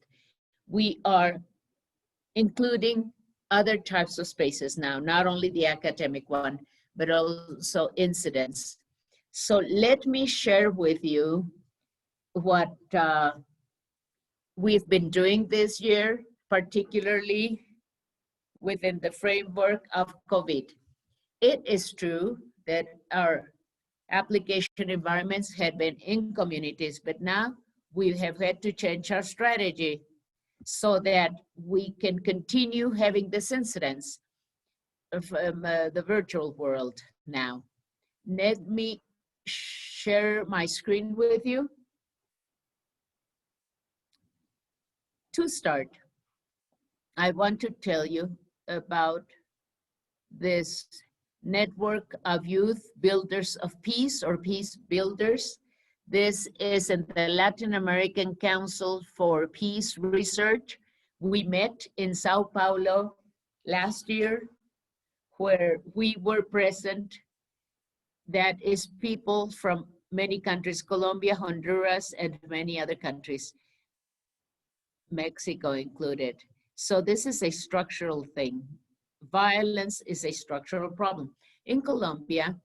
We are including other types of spaces now, not only the academic one, but also incidents. So let me share with you what we've been doing this year, particularly within the framework of COVID. It is true that our application environments had been in communities, but now we have had to change our strategy so that we can continue having this incidence of the virtual world now. Let me share my screen with you. To start, I want to tell you about this network of youth builders of peace, or peace builders. This is in the Latin American Council for Peace Research. We met in Sao Paulo last year, where we were present. That is people from many countries, Colombia, Honduras, and many other countries, Mexico included. So this is a structural thing. Violence is a structural problem. In Colombia,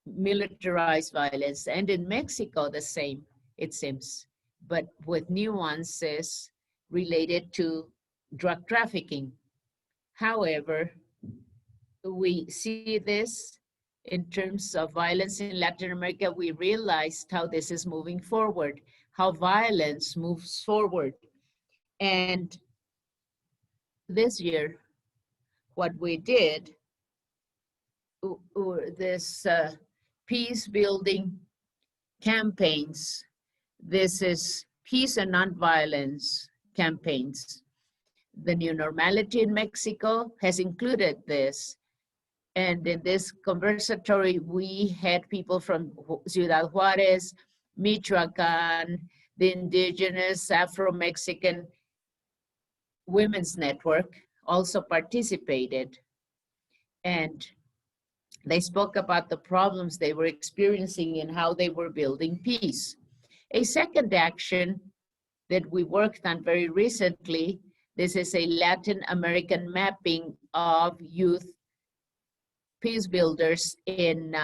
militarized violence, and in Mexico, the same, it seems, but with nuances related to drug trafficking. However, we see this in terms of violence in Latin America. We realized how this is moving forward, how violence moves forward. And this year, what we did, this peace building campaigns, this is peace and nonviolence campaigns. The new normality in Mexico has included this. And in this conversatory, we had people from Ciudad Juarez, Michoacan, the Indigenous Afro-Mexican Women's Network also participated. And they spoke about the problems they were experiencing and how they were building peace. A second action that we worked on very recently, this is a Latin American mapping of youth peace builders in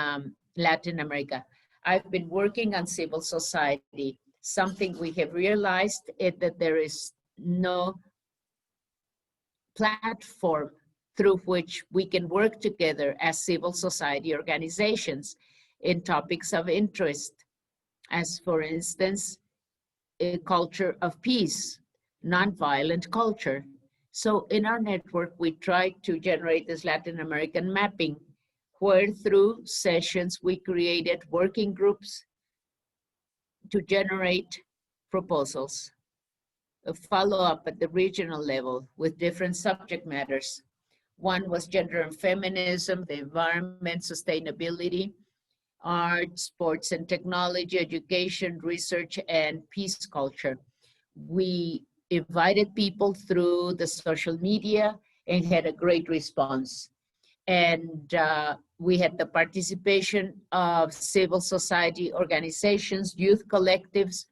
Latin America. I've been working on civil society. Something we have realized is that there is no platform through which we can work together as civil society organizations in topics of interest, as for instance, a culture of peace, nonviolent culture. So in our network, we try to generate this Latin American mapping, where through sessions, we created working groups to generate proposals, a follow-up at the regional level with different subject matters. One was gender and feminism, the environment, sustainability, art, sports and technology, education, research, and peace culture. We invited people through the social media and had a great response. And we had the participation of civil society organizations, youth collectives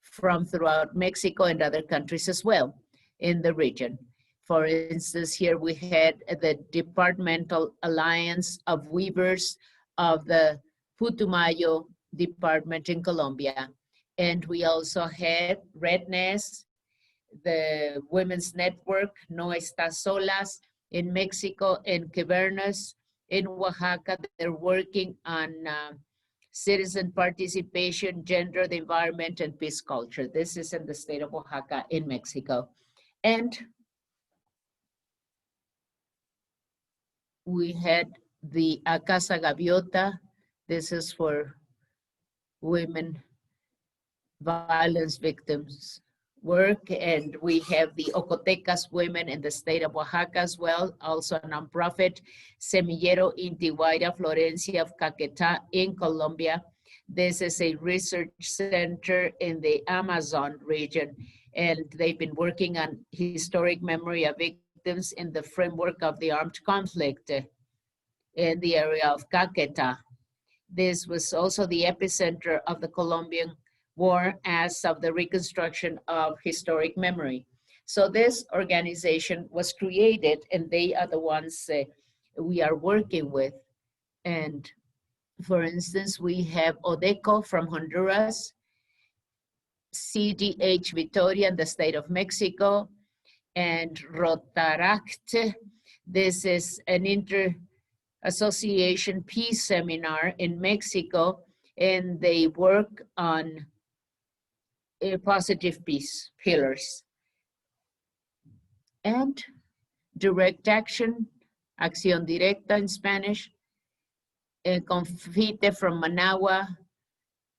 from throughout Mexico and other countries as well in the region. For instance, here we had the Departmental Alliance of Weavers of the Putumayo Department in Colombia. And we also had Redness, the Women's Network, No Estás Solas, in Mexico, and Cavernas in Oaxaca. They're working on citizen participation, gender, the environment, and peace culture. This is in the state of Oaxaca in Mexico. And we had the Casa Gaviota. This is for women violence victims work, and we have the Ocotecas women in the state of Oaxaca as well, also a nonprofit, Semillero Inti Guaira Florencia of Caquetá in Colombia. This is a research center in the Amazon region, and they've been working on historic memory of victims in the framework of the armed conflict in the area of Caquetá. This was also the epicenter of the Colombian War as of the reconstruction of historic memory. So this organization was created, and they are the ones we are working with. And for instance, we have Odeco from Honduras, CDH Vitoria in the state of Mexico, and Rotaract. This is an inter-association peace seminar in Mexico, and they work on positive peace pillars. And direct action, acción directa in Spanish, Confite from Managua,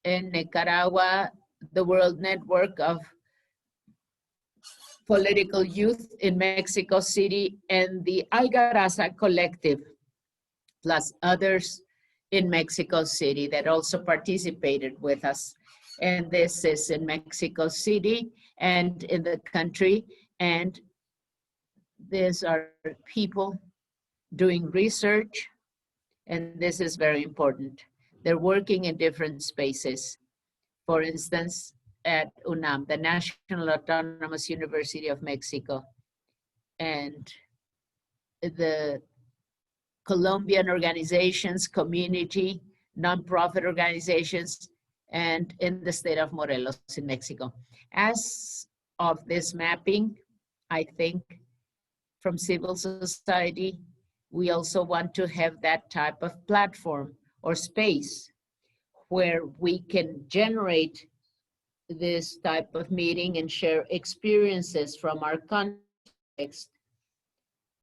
in Nicaragua, the World Network of Political Youth in Mexico City, and the Algaraza Collective, plus others in Mexico City that also participated with us. And this is in Mexico City and in the country. And these are people doing research, and this is very important. They're working in different spaces. For instance, at UNAM, the National Autonomous University of Mexico, and the Colombian organizations, community, nonprofit organizations, and in the state of Morelos in Mexico. As of this mapping, I think from civil society, we also want to have that type of platform or space where we can generate this type of meeting and share experiences from our context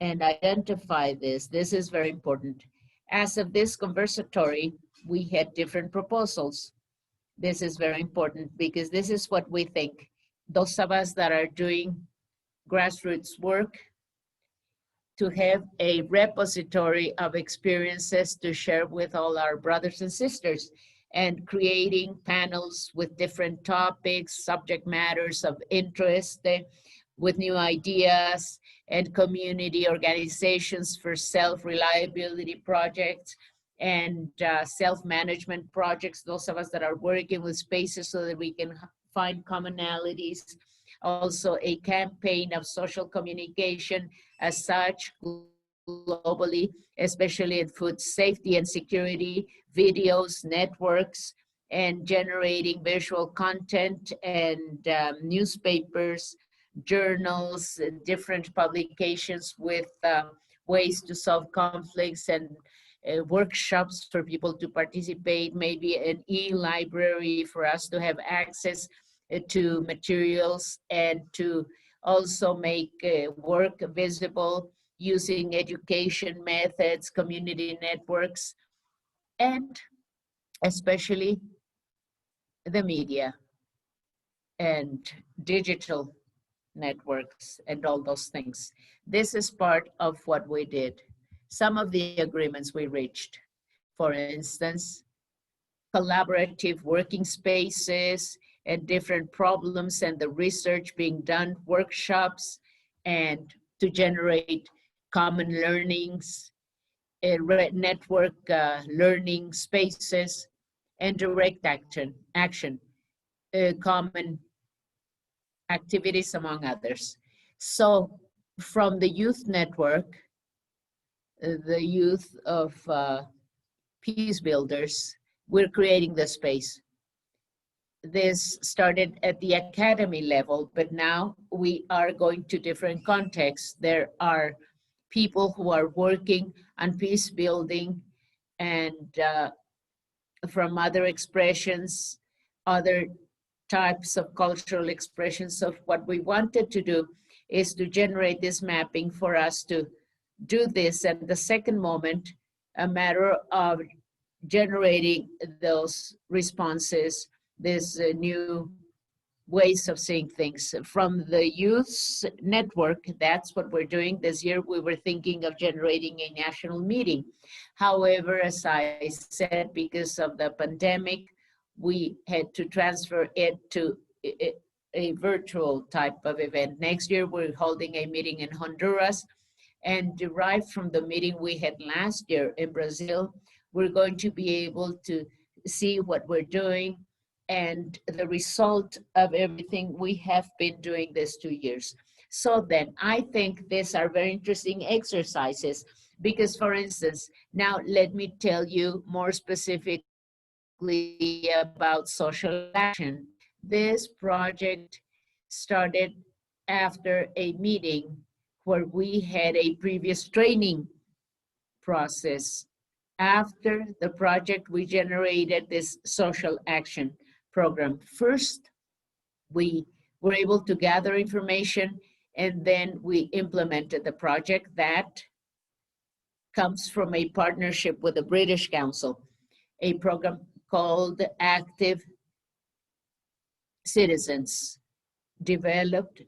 and identify this. This is very important. As of this conversatory, we had different proposals. This is very important because this is what we think. Those of us that are doing grassroots work, to have a repository of experiences to share with all our brothers and sisters, and creating panels with different topics, subject matters of interest, with new ideas, and community organizations for self-reliability projects and self-management projects, those of us that are working with spaces so that we can find commonalities. Also a campaign of social communication as such globally, especially in food safety and security, videos, networks, and generating visual content and newspapers, journals, and different publications with ways to solve conflicts, and workshops for people to participate, maybe an e-library for us to have access to materials, and to also make work visible using education methods, community networks, and especially the media and digital networks and all those things. This is part of what we did. Some of the agreements we reached, for instance, collaborative working spaces and different problems and the research being done, workshops, and to generate common learnings, network learning spaces, and direct action, common activities, among others. So from the youth network, the youth of Peace Builders, we're creating the space. This started at the academy level, but now we are going to different contexts. There are people who are working on peace building and from other expressions, other types of cultural expressions of what we wanted to do is to generate this mapping for us to do this, and the second moment, a matter of generating those responses, this new ways of seeing things. From the youth's network, that's what we're doing. This year we were thinking of generating a national meeting. However, as I said, because of the pandemic, we had to transfer it to a virtual type of event. Next year, we're holding a meeting in Honduras, and derived from the meeting we had last year in Brazil, we're going to be able to see what we're doing and the result of everything we have been doing these 2 years. So then I think these are very interesting exercises because, for instance, now let me tell you more specifically about social action. This project started after a meeting where we had a previous training process. After the project, we generated this social action program. First, we were able to gather information, and then we implemented the project that comes from a partnership with the British Council, a program called Active Citizens, developed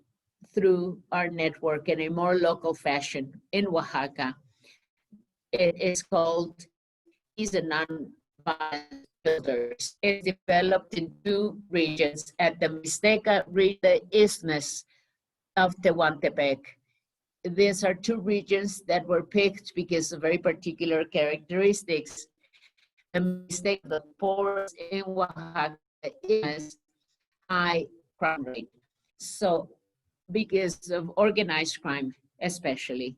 through our network in a more local fashion in Oaxaca. It is called Peace and Nonviolence Builders. It's developed in 2 regions, at the Mixteca region, the Isthmus of Tehuantepec. These are 2 regions that were picked because of very particular characteristics. The Mixteca, the poorest in Oaxaca, is high crime rate. So because of organized crime, especially.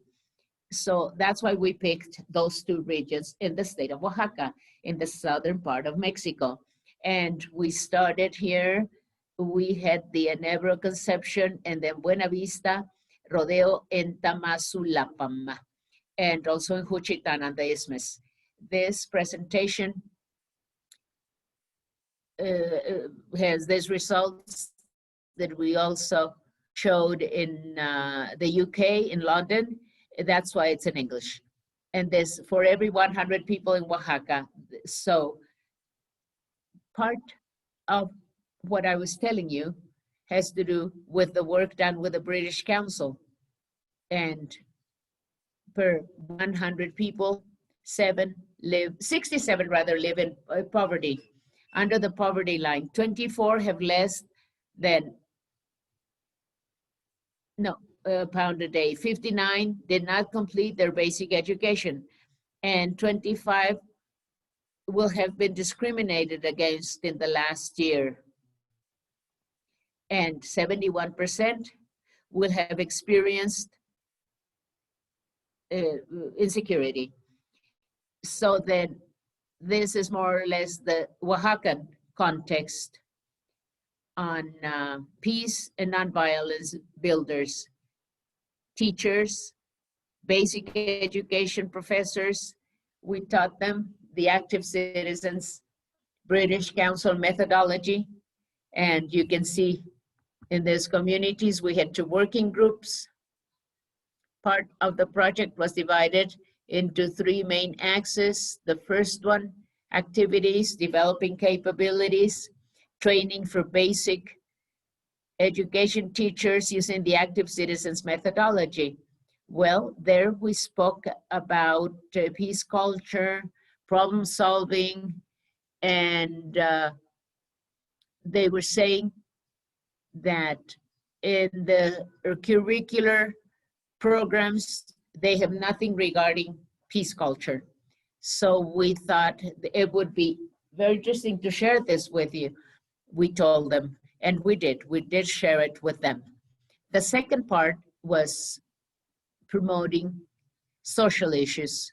So that's why we picked those 2 regions in the state of Oaxaca, in the southern part of Mexico. And we started here. We had the Enebro Conception, and then Buena Vista, Rodeo, and Tamazulapam, and also in Juchitán and the Isthmus. This presentation has these results that we also showed in the UK, in London. That's why it's in English. And this for every 100 people in Oaxaca. So part of what I was telling you has to do with the work done with the British Council. And per 100 people, 67 live in poverty, under the poverty line. 24 have less than pound a day. 59 did not complete their basic education, and 25 will have been discriminated against in the last year. And 71% will have experienced insecurity. So then this is more or less the Oaxacan context on peace and nonviolence builders. Teachers, basic education professors, we taught them the active citizens British Council methodology. And you can see in these communities, we had 2 working groups. Part of the project was divided into 3 main axes. The first one, activities, developing capabilities, training for basic education teachers using the active citizens methodology. Well, there we spoke about peace culture, problem solving, and they were saying that in the curricular programs, they have nothing regarding peace culture. So we thought it would be very interesting to share this with you. We told them, and we did share it with them. The second part was promoting social issues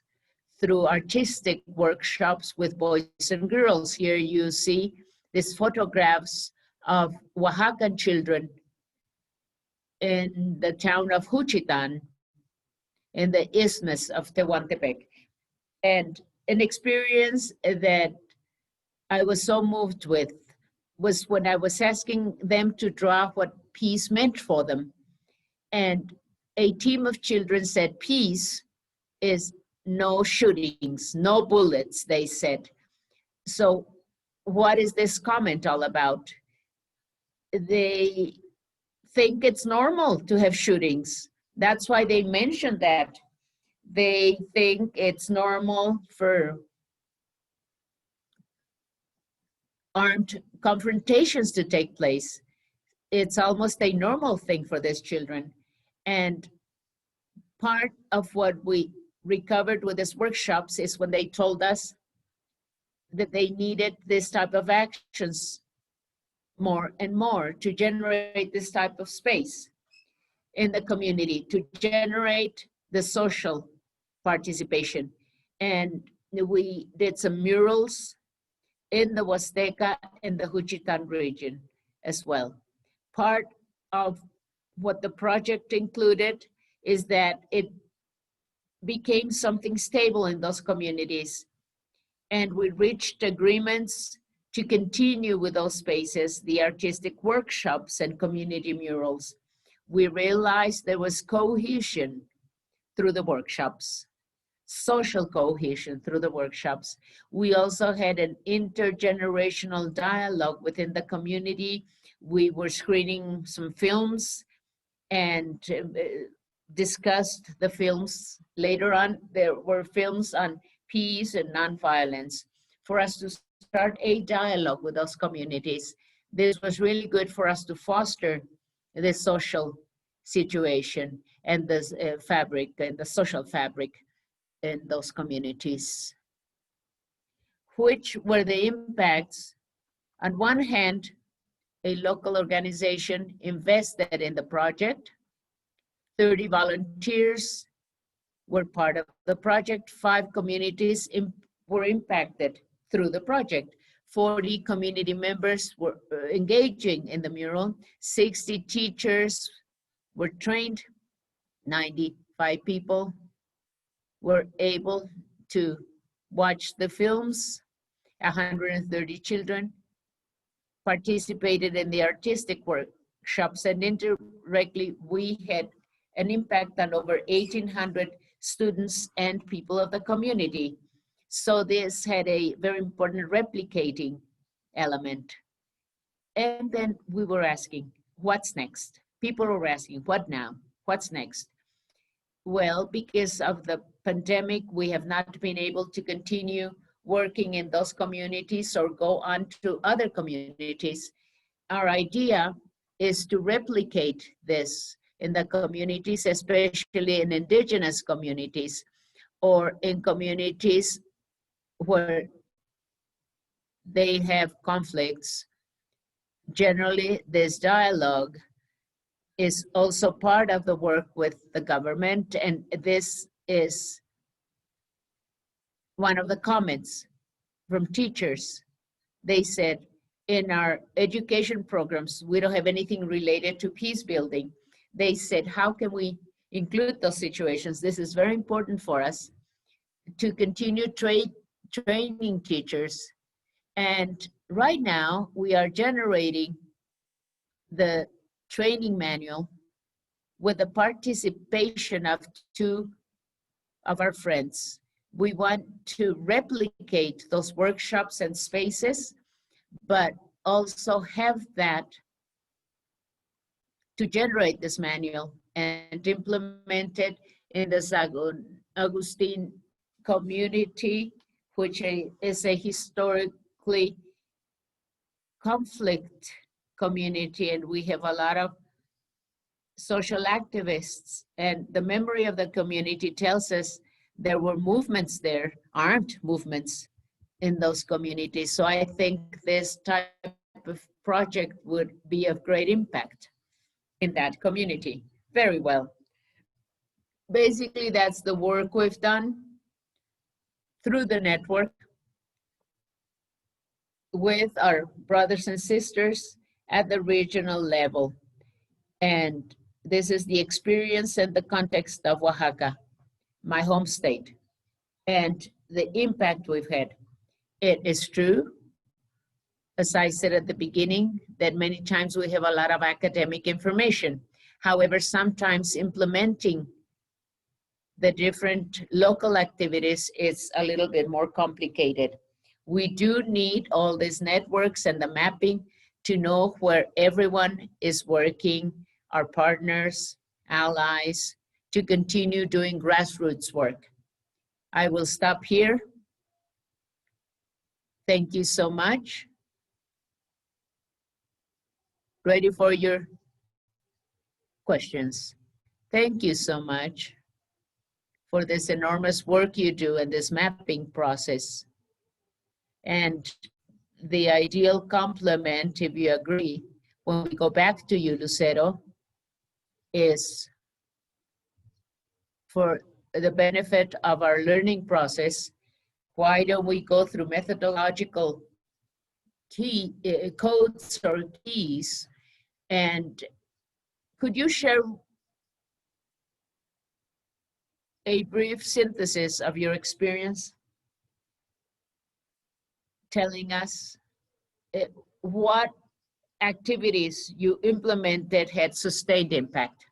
through artistic workshops with boys and girls. Here you see these photographs of Oaxacan children in the town of Juchitán, in the Isthmus of Tehuantepec. And an experience that I was so moved with was when I was asking them to draw what peace meant for them. And a team of children said peace is no shootings, no bullets, they said. So what is this comment all about? They think it's normal to have shootings. That's why they mentioned that. They think it's normal for armed confrontations to take place. It's almost a normal thing for these children. And part of what we recovered with these workshops is when they told us that they needed this type of actions more and more to generate this type of space in the community, to generate the social participation. And we did some murals in the Huasteca and the Juchitán region as well. Part of what the project included is that it became something stable in those communities. And we reached agreements to continue with those spaces, the artistic workshops and community murals. We realized there was cohesion through the workshops, social cohesion through the workshops. We also had an intergenerational dialogue within the community. We were screening some films and discussed the films. Later on, there were films on peace and nonviolence for us to start a dialogue with those communities. This was really good for us to foster the social situation and the fabric and the social fabric in those communities. Which were the impacts? On one hand, a local organization invested in the project. 30 volunteers were part of the project. 5 communities were impacted through the project. 40 community members were engaging in the mural. 60 teachers were trained. 95 people were able to watch the films. 130 children participated in the artistic workshops, and indirectly we had an impact on over 1,800 students and people of the community. So this had a very important replicating element. And then we were asking, what's next? People were asking, what now? What's next? Well, because of the pandemic, we have not been able to continue working in those communities or go on to other communities. Our idea is to replicate this in the communities, especially in indigenous communities or in communities where they have conflicts. Generally, this dialogue is also part of the work with the government, and this is one of the comments from teachers. They said, in our education programs, we don't have anything related to peace building. They said, how can we include those situations? This is very important for us to continue training teachers. And right now, we are generating the training manual with the participation of 2 of our friends. We want to replicate those workshops and spaces, but also have that to generate this manual and implement it in the San Agustin community, which is a historically conflict community, and we have a lot of social activists, and the memory of the community tells us there were movements there, armed movements in those communities. So I think this type of project would be of great impact in that community. Very well. Basically, that's the work we've done through the network with our brothers and sisters at the regional level. And this is the experience and the context of Oaxaca, my home state, and the impact we've had. It is true, as I said at the beginning, that many times we have a lot of academic information. However, sometimes implementing the different local activities, it's a little bit more complicated. We do need all these networks and the mapping to know where everyone is working, our partners, allies, to continue doing grassroots work. I will stop here. Thank you so much. Ready for your questions. Thank you so much for this enormous work you do in this mapping process. And the ideal complement, if you agree, when we go back to you, Lucero, is for the benefit of our learning process, why don't we go through methodological codes or keys? And could you share a brief synthesis of your experience, telling us what activities you implemented had sustained impact?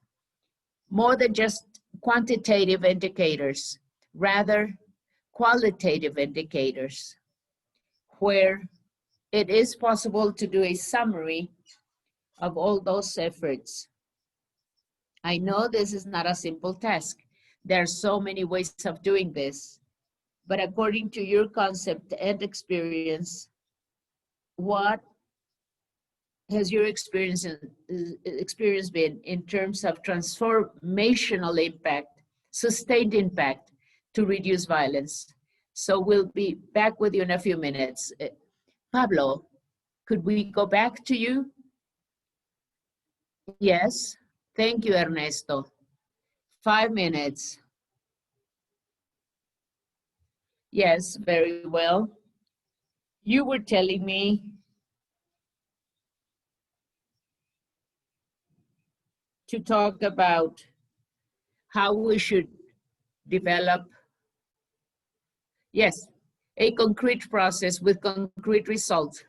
More than just quantitative indicators, rather qualitative indicators, where it is possible to do a summary of all those efforts. I know this is not a simple task. There are so many ways of doing this, but according to your concept and experience, what has your experience been in terms of transformational impact, sustained impact to reduce violence? So we'll be back with you in a few minutes. Pablo, could we go back to you? Yes, thank you, Ernesto. 5 minutes. Yes, very well. You were telling me to talk about how we should develop, yes, a concrete process with concrete results.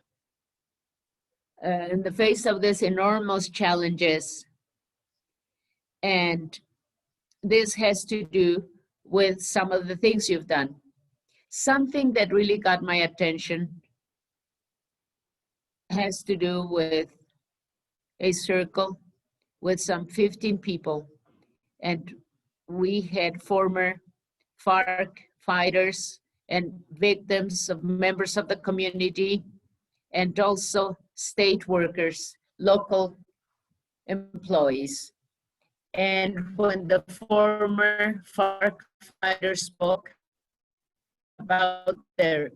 In the face of these enormous challenges, and this has to do with some of the things you've done. Something that really got my attention has to do with a circle with some 15 people, and we had former FARC fighters and victims of members of the community, and also state workers, local employees. And when the former FARC fighters spoke about their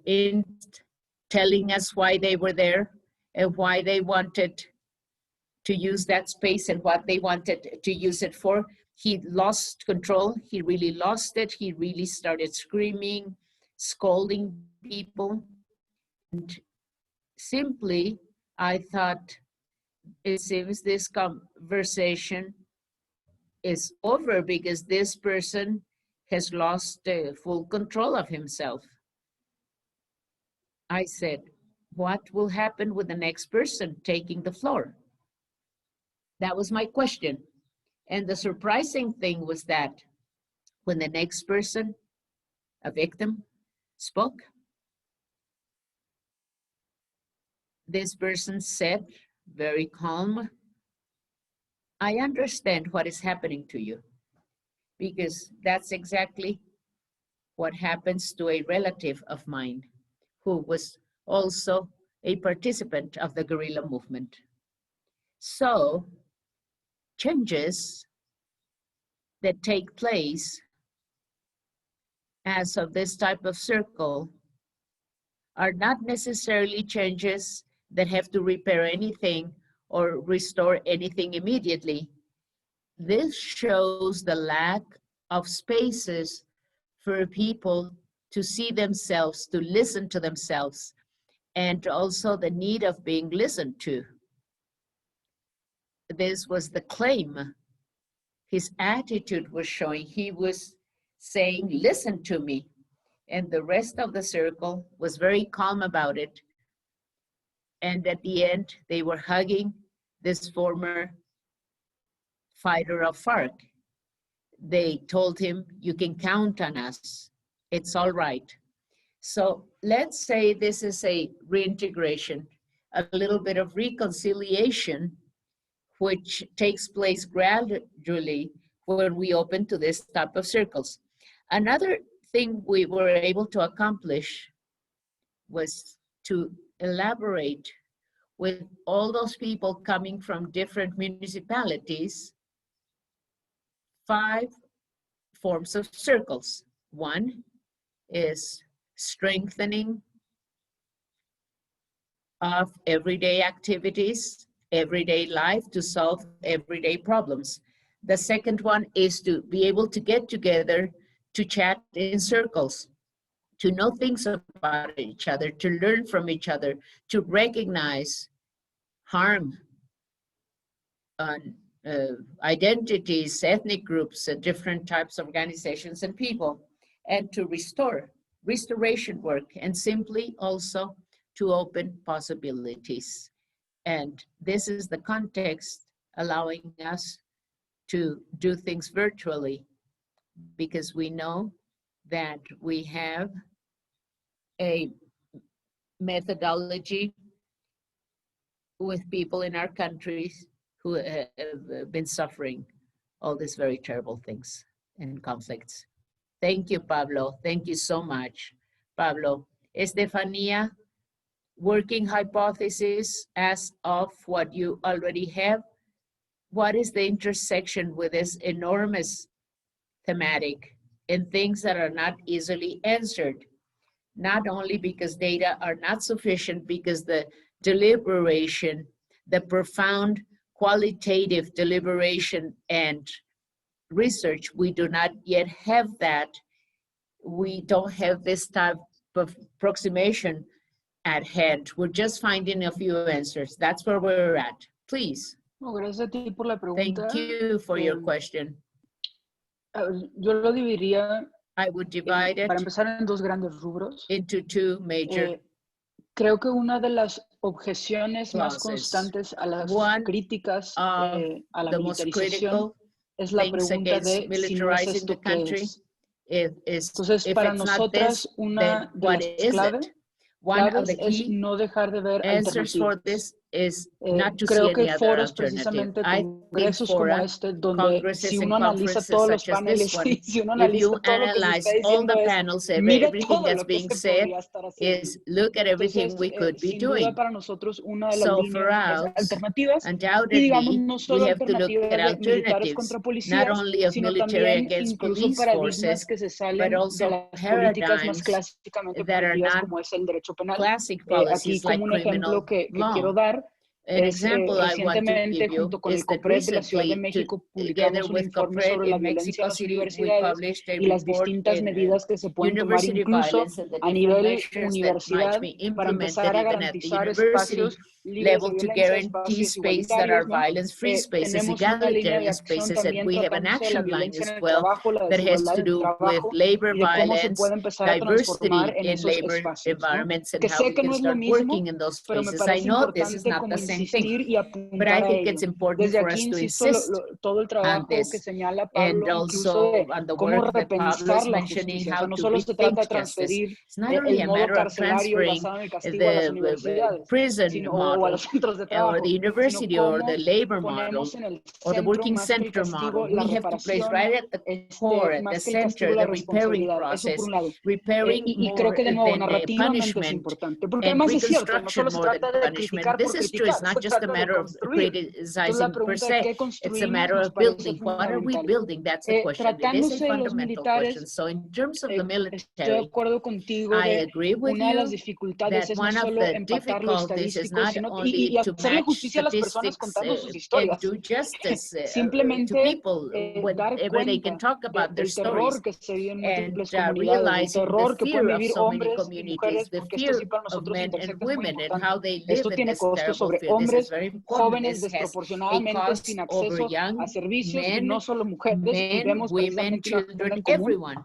telling us why they were there and why they wanted to use that space and what they wanted to use it for, he lost control. He really lost it. He really started screaming, scolding people. And simply, I thought, it seems this conversation is over because this person has lost full control of himself. I said, what will happen with the next person taking the floor? That was my question. And the surprising thing was that when the next person, a victim, spoke, this person said, very calm, I understand what is happening to you, because that's exactly what happens to a relative of mine who was also a participant of the guerrilla movement. So changes that take place as of this type of circle are not necessarily changes that have to repair anything or restore anything immediately. This shows the lack of spaces for people to see themselves, to listen to themselves, and also the need of being listened to. This was the claim. His attitude was showing. He was saying, listen to me. And the rest of the circle was very calm about it. And at the end, they were hugging this former fighter of FARC. they told him, you can count on us. It's all right. So let's say this is a reintegration, a little bit of reconciliation, which takes place gradually when we open to this type of circles. Another thing we were able to accomplish was to elaborate with all those people coming from different municipalities, 5 forms of circles. One is strengthening of everyday activities, everyday life to solve everyday problems. The second one is to be able to get together to chat in circles, to know things about each other, to learn from each other, to recognize harm on identities, ethnic groups, different types of organizations and people, and to restoration work, and simply also to open possibilities. And this is the context allowing us to do things virtually, because we know that we have a methodology with people in our countries who have been suffering all these very terrible things and conflicts. Thank you, Pablo. Thank you so much, Pablo. Estefania, working hypothesis as of what you already have. What is the intersection with this enormous thematic and things that are not easily answered? Not only because data are not sufficient, because the deliberation, the profound qualitative deliberation and research, we do not yet have that. We don't have this type of approximation at hand. We're just finding a few answers. That's where we're at. Please. No, gracias a ti por la pregunta. Thank you for your question. Yo lo dividiría I would divide it para empezar en 2 grandes rubros. into 2 major Creo que una de las objeciones más clauses. constantes a las One críticas of a la the most militarización critical es la things pregunta against de si no es militarizing the esto que country es. is Entonces, if para it's not nosotras, this, una then de what las is claves it? One of the es key no dejar de ver answers for alternativas. this is not to see Creo any que other foros, alternative. precisamente I think congresos como fora, este, donde congresses si and uno analiza conferences todos los such as this paneles one, y si uno if analiza you todo lo que se analyze está all diciendo the es, panels, mira everything todo that's lo que being se said podría estar haciendo. is look at everything Entonces, we could be sin duda doing. para nosotros una de las So for líneas es us, alternativas y digamos undoubtedly, no we solo have to look alternativas at de militares alternatives, contra not policías, only of sino military también against incluso police paradigmas forces, que se but salen de also las políticas más paradigms clásicamente that are punitivas not como es el derecho penal. classic Aquí policies como like un criminal ejemplo que quiero law. dar An es example I want to recientemente give you junto con is el that COPRED de la Ciudad de recently, México together publicamos un with informe COPRED sobre la in violencia en Mexico las City, we universidades published a y las report distintas in medidas que se pueden tomar university incluso violence and the a different nivel measures that might universidad be para implemented empezar a even at the garantizar university espacios libres de level to violencia, guarantee espacios spaces that are igualitarios, ¿no? violence-free spaces, Tenemos una línea de egalitarian acción spaces, and también we have an tratándose de la action line violencia en as el well trabajo, la that has desigualdad to en el do with trabajo labor y de cómo se violence, puede empezar a transformar diversity en in esos labor espacios, ¿no? environments, and Que how sé we que can no es lo start mismo, working in those pero me spaces. I parece know this is importante not como the same thing, insistir y but I apuntar a think ello. it's important Desde for aquí us to insisto insist todo el on trabajo que this, señala and Pablo, incluso de also on the cómo work that Pablo repensar is la mentioning, justicia. O how sea, no to solo se trata de rethink justice. transferir It's not only el a modo matter of carcelario y transferring basado en el castigo a las the universidades, prison sino, o a model los centros de or trabajo, the sino university or the cómo labor model ponemos en el or the centro working más que el center model. castigo, la We have to place reparación, right at the core, at the más que el castigo, center, la the repairing responsabilidad. Eso por process, un lado. repairing Y creo more que de nuevo, than narrativamente es punishment, importante, porque and además es cierto, no solo reconstruction se more than trata de punishment. criticar This por is true. It's criticar, not se just a trata de matter of construir. Entonces la criticizing per pregunta de se. qué It's a construimos matter nos of parece building. What are we fundamental. building? That's the question. It is a Tratándose de los fundamental question. militares, So in terms of the estoy de military, acuerdo contigo I de agree with una de las you dificultades that es no one of solo the empatar lo difficulties is estadístico, not sino only y to hacerle match justicia a las personas statistics contando sus and historias, do justice to simplemente people dar whenever they can cuenta talk about their del terror stories, que se vive en and múltiples comunidades, del realizing the terror que pueden fear of vivir so many hombres y communities, mujeres, the porque esto fear sí para of nosotros men and intersecta es muy women and how importante. they live Esto in tiene this costos terrible sobre fear. This is hombres very important. jóvenes This has a desproporcionadamente cost sin over acceso a young servicios y men, no solo mujeres, y vemos women, precisamente una agenda children, en común. everyone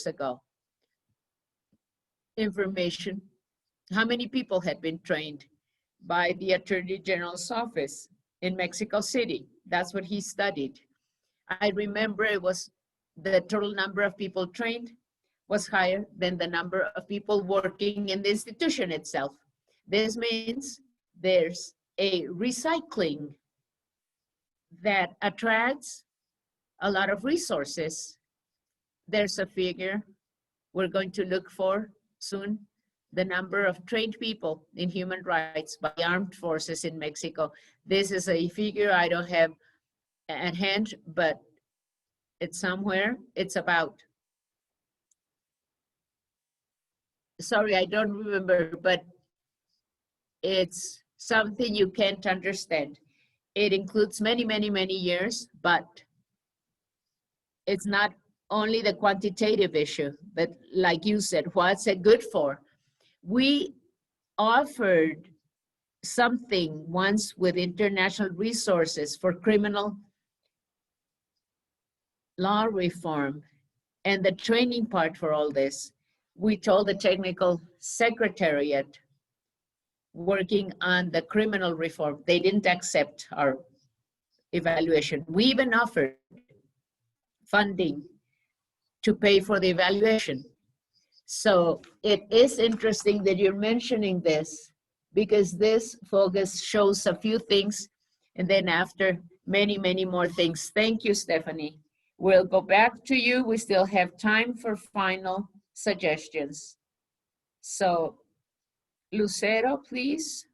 years ago. Information, how many people had been trained by the Attorney General's office in Mexico City? That's what he studied. I remember it was the total number of people trained was higher than the number of people working in the institution itself. This means there's a recycling that attracts a lot of resources. There's a figure we're going to look for soon, the number of trained people in human rights by armed forces in Mexico. This is a figure I don't have at hand, but it's somewhere. It's about sorry, I don't remember, but it's something you can't understand. It includes many, many, many years, but it's not only the quantitative issue, but like you said, what's it good for? We offered something once with international resources for criminal law reform and the training part for all this. We told the technical secretariat working on the criminal reform, they didn't accept our evaluation. We even offered funding to pay for the evaluation. So it is interesting that you're mentioning this, because this focus shows a few things, and then after many, many more things. Thank you, Stephanie. We'll go back to you. We still have time for final suggestions. So Lucero, please.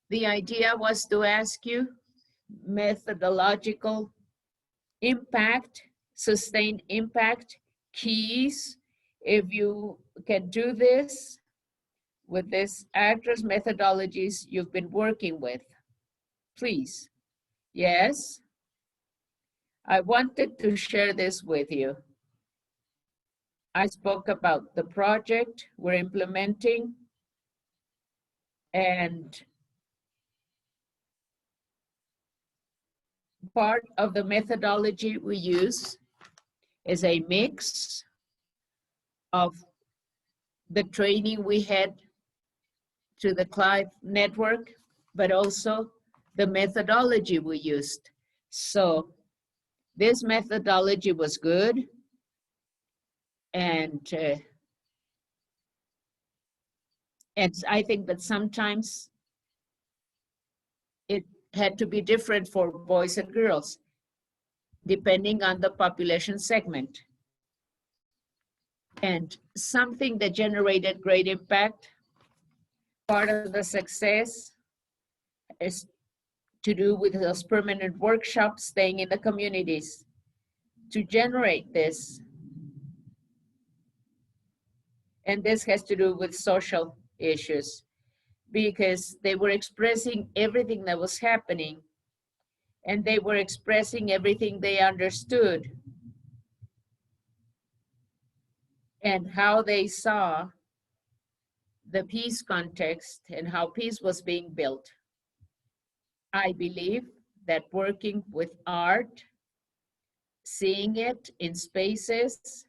The idea was to ask you methodological impact, sustained impact, keys. If you can do this with this actors methodologies you've been working with, please. Yes, I wanted to share this with you. I spoke about the project we're implementing, and part of the methodology we use is a mix of the training we had to the Clive network, but also the methodology we used. So this methodology was good, and I think that sometimes it had to be different for boys and girls, depending on the population segment. And something that generated great impact, part of the success is to do with those permanent workshops, staying in the communities to generate this. And this has to do with social issues, because they were expressing everything that was happening, and they were expressing everything they understood and how they saw the peace context and how peace was being built. I believe that working with art, seeing it in spaces,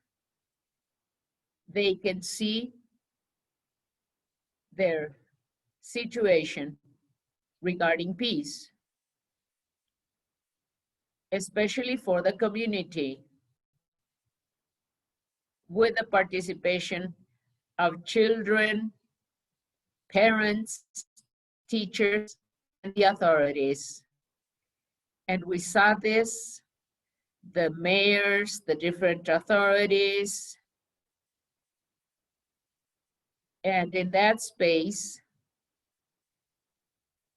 they can see their situation regarding peace, especially for the community, with the participation of children, parents, teachers, and the authorities. And we saw this, the mayors, the different authorities. And in that space,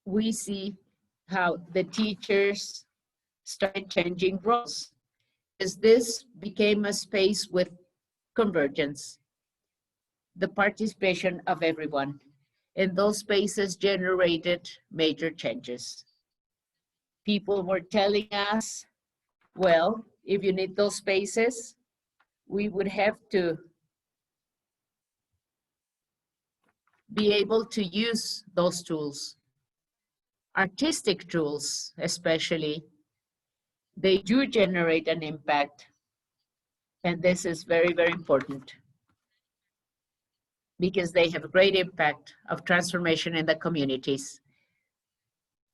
we see how the teachers started changing roles, as this became a space with convergence, the participation of everyone. And those spaces generated major changes. People were telling us, well, if you need those spaces, we would have to be able to use those tools, artistic tools especially. They do generate an impact, and this is very, very important, because they have a great impact of transformation in the communities.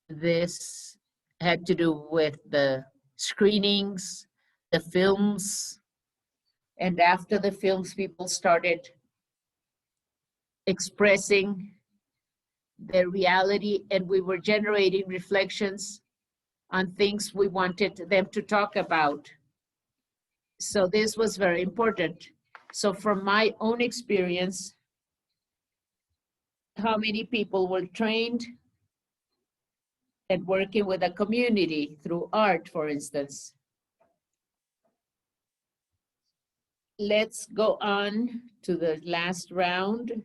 This had to do with the screenings, the films, and after the films, people started expressing their reality, and we were generating reflections on things we wanted them to talk about. So this was very important. So from my own experience, how many people were trained and working with a community through art, for instance. Let's go on to the last round.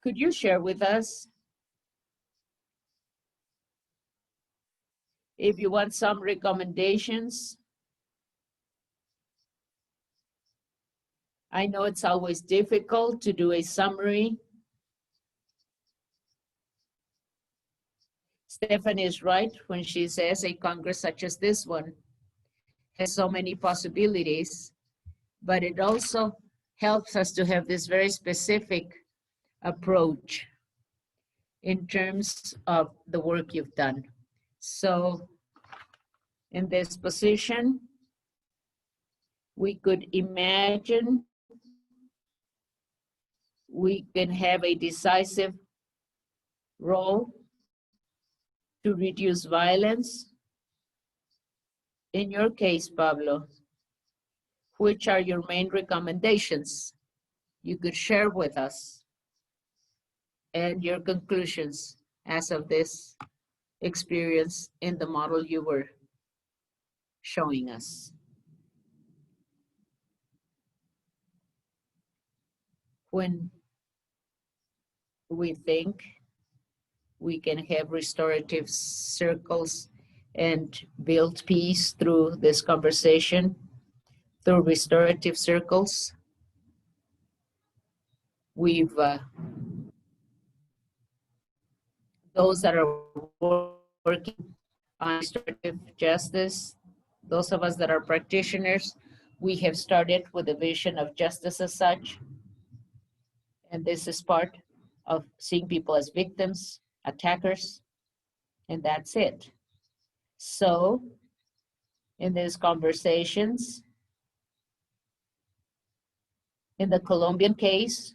Could you share with us if you want some recommendations? I know it's always difficult to do a summary. Stephanie is right when she says a Congress such as this one has so many possibilities, but it also helps us to have this very specific approach in terms of the work you've done. So in this position, we could imagine we can have a decisive role to reduce violence. In your case, Pablo, which are your main recommendations you could share with us and your conclusions as of this experience in the model you were showing us? When we think we can have restorative circles and build peace through this conversation, through restorative circles, we've, those that are working on restorative justice, those of us that are practitioners, we have started with a vision of justice as such. And this is part of seeing people as victims, attackers, and that's it. So in these conversations, in the Colombian case,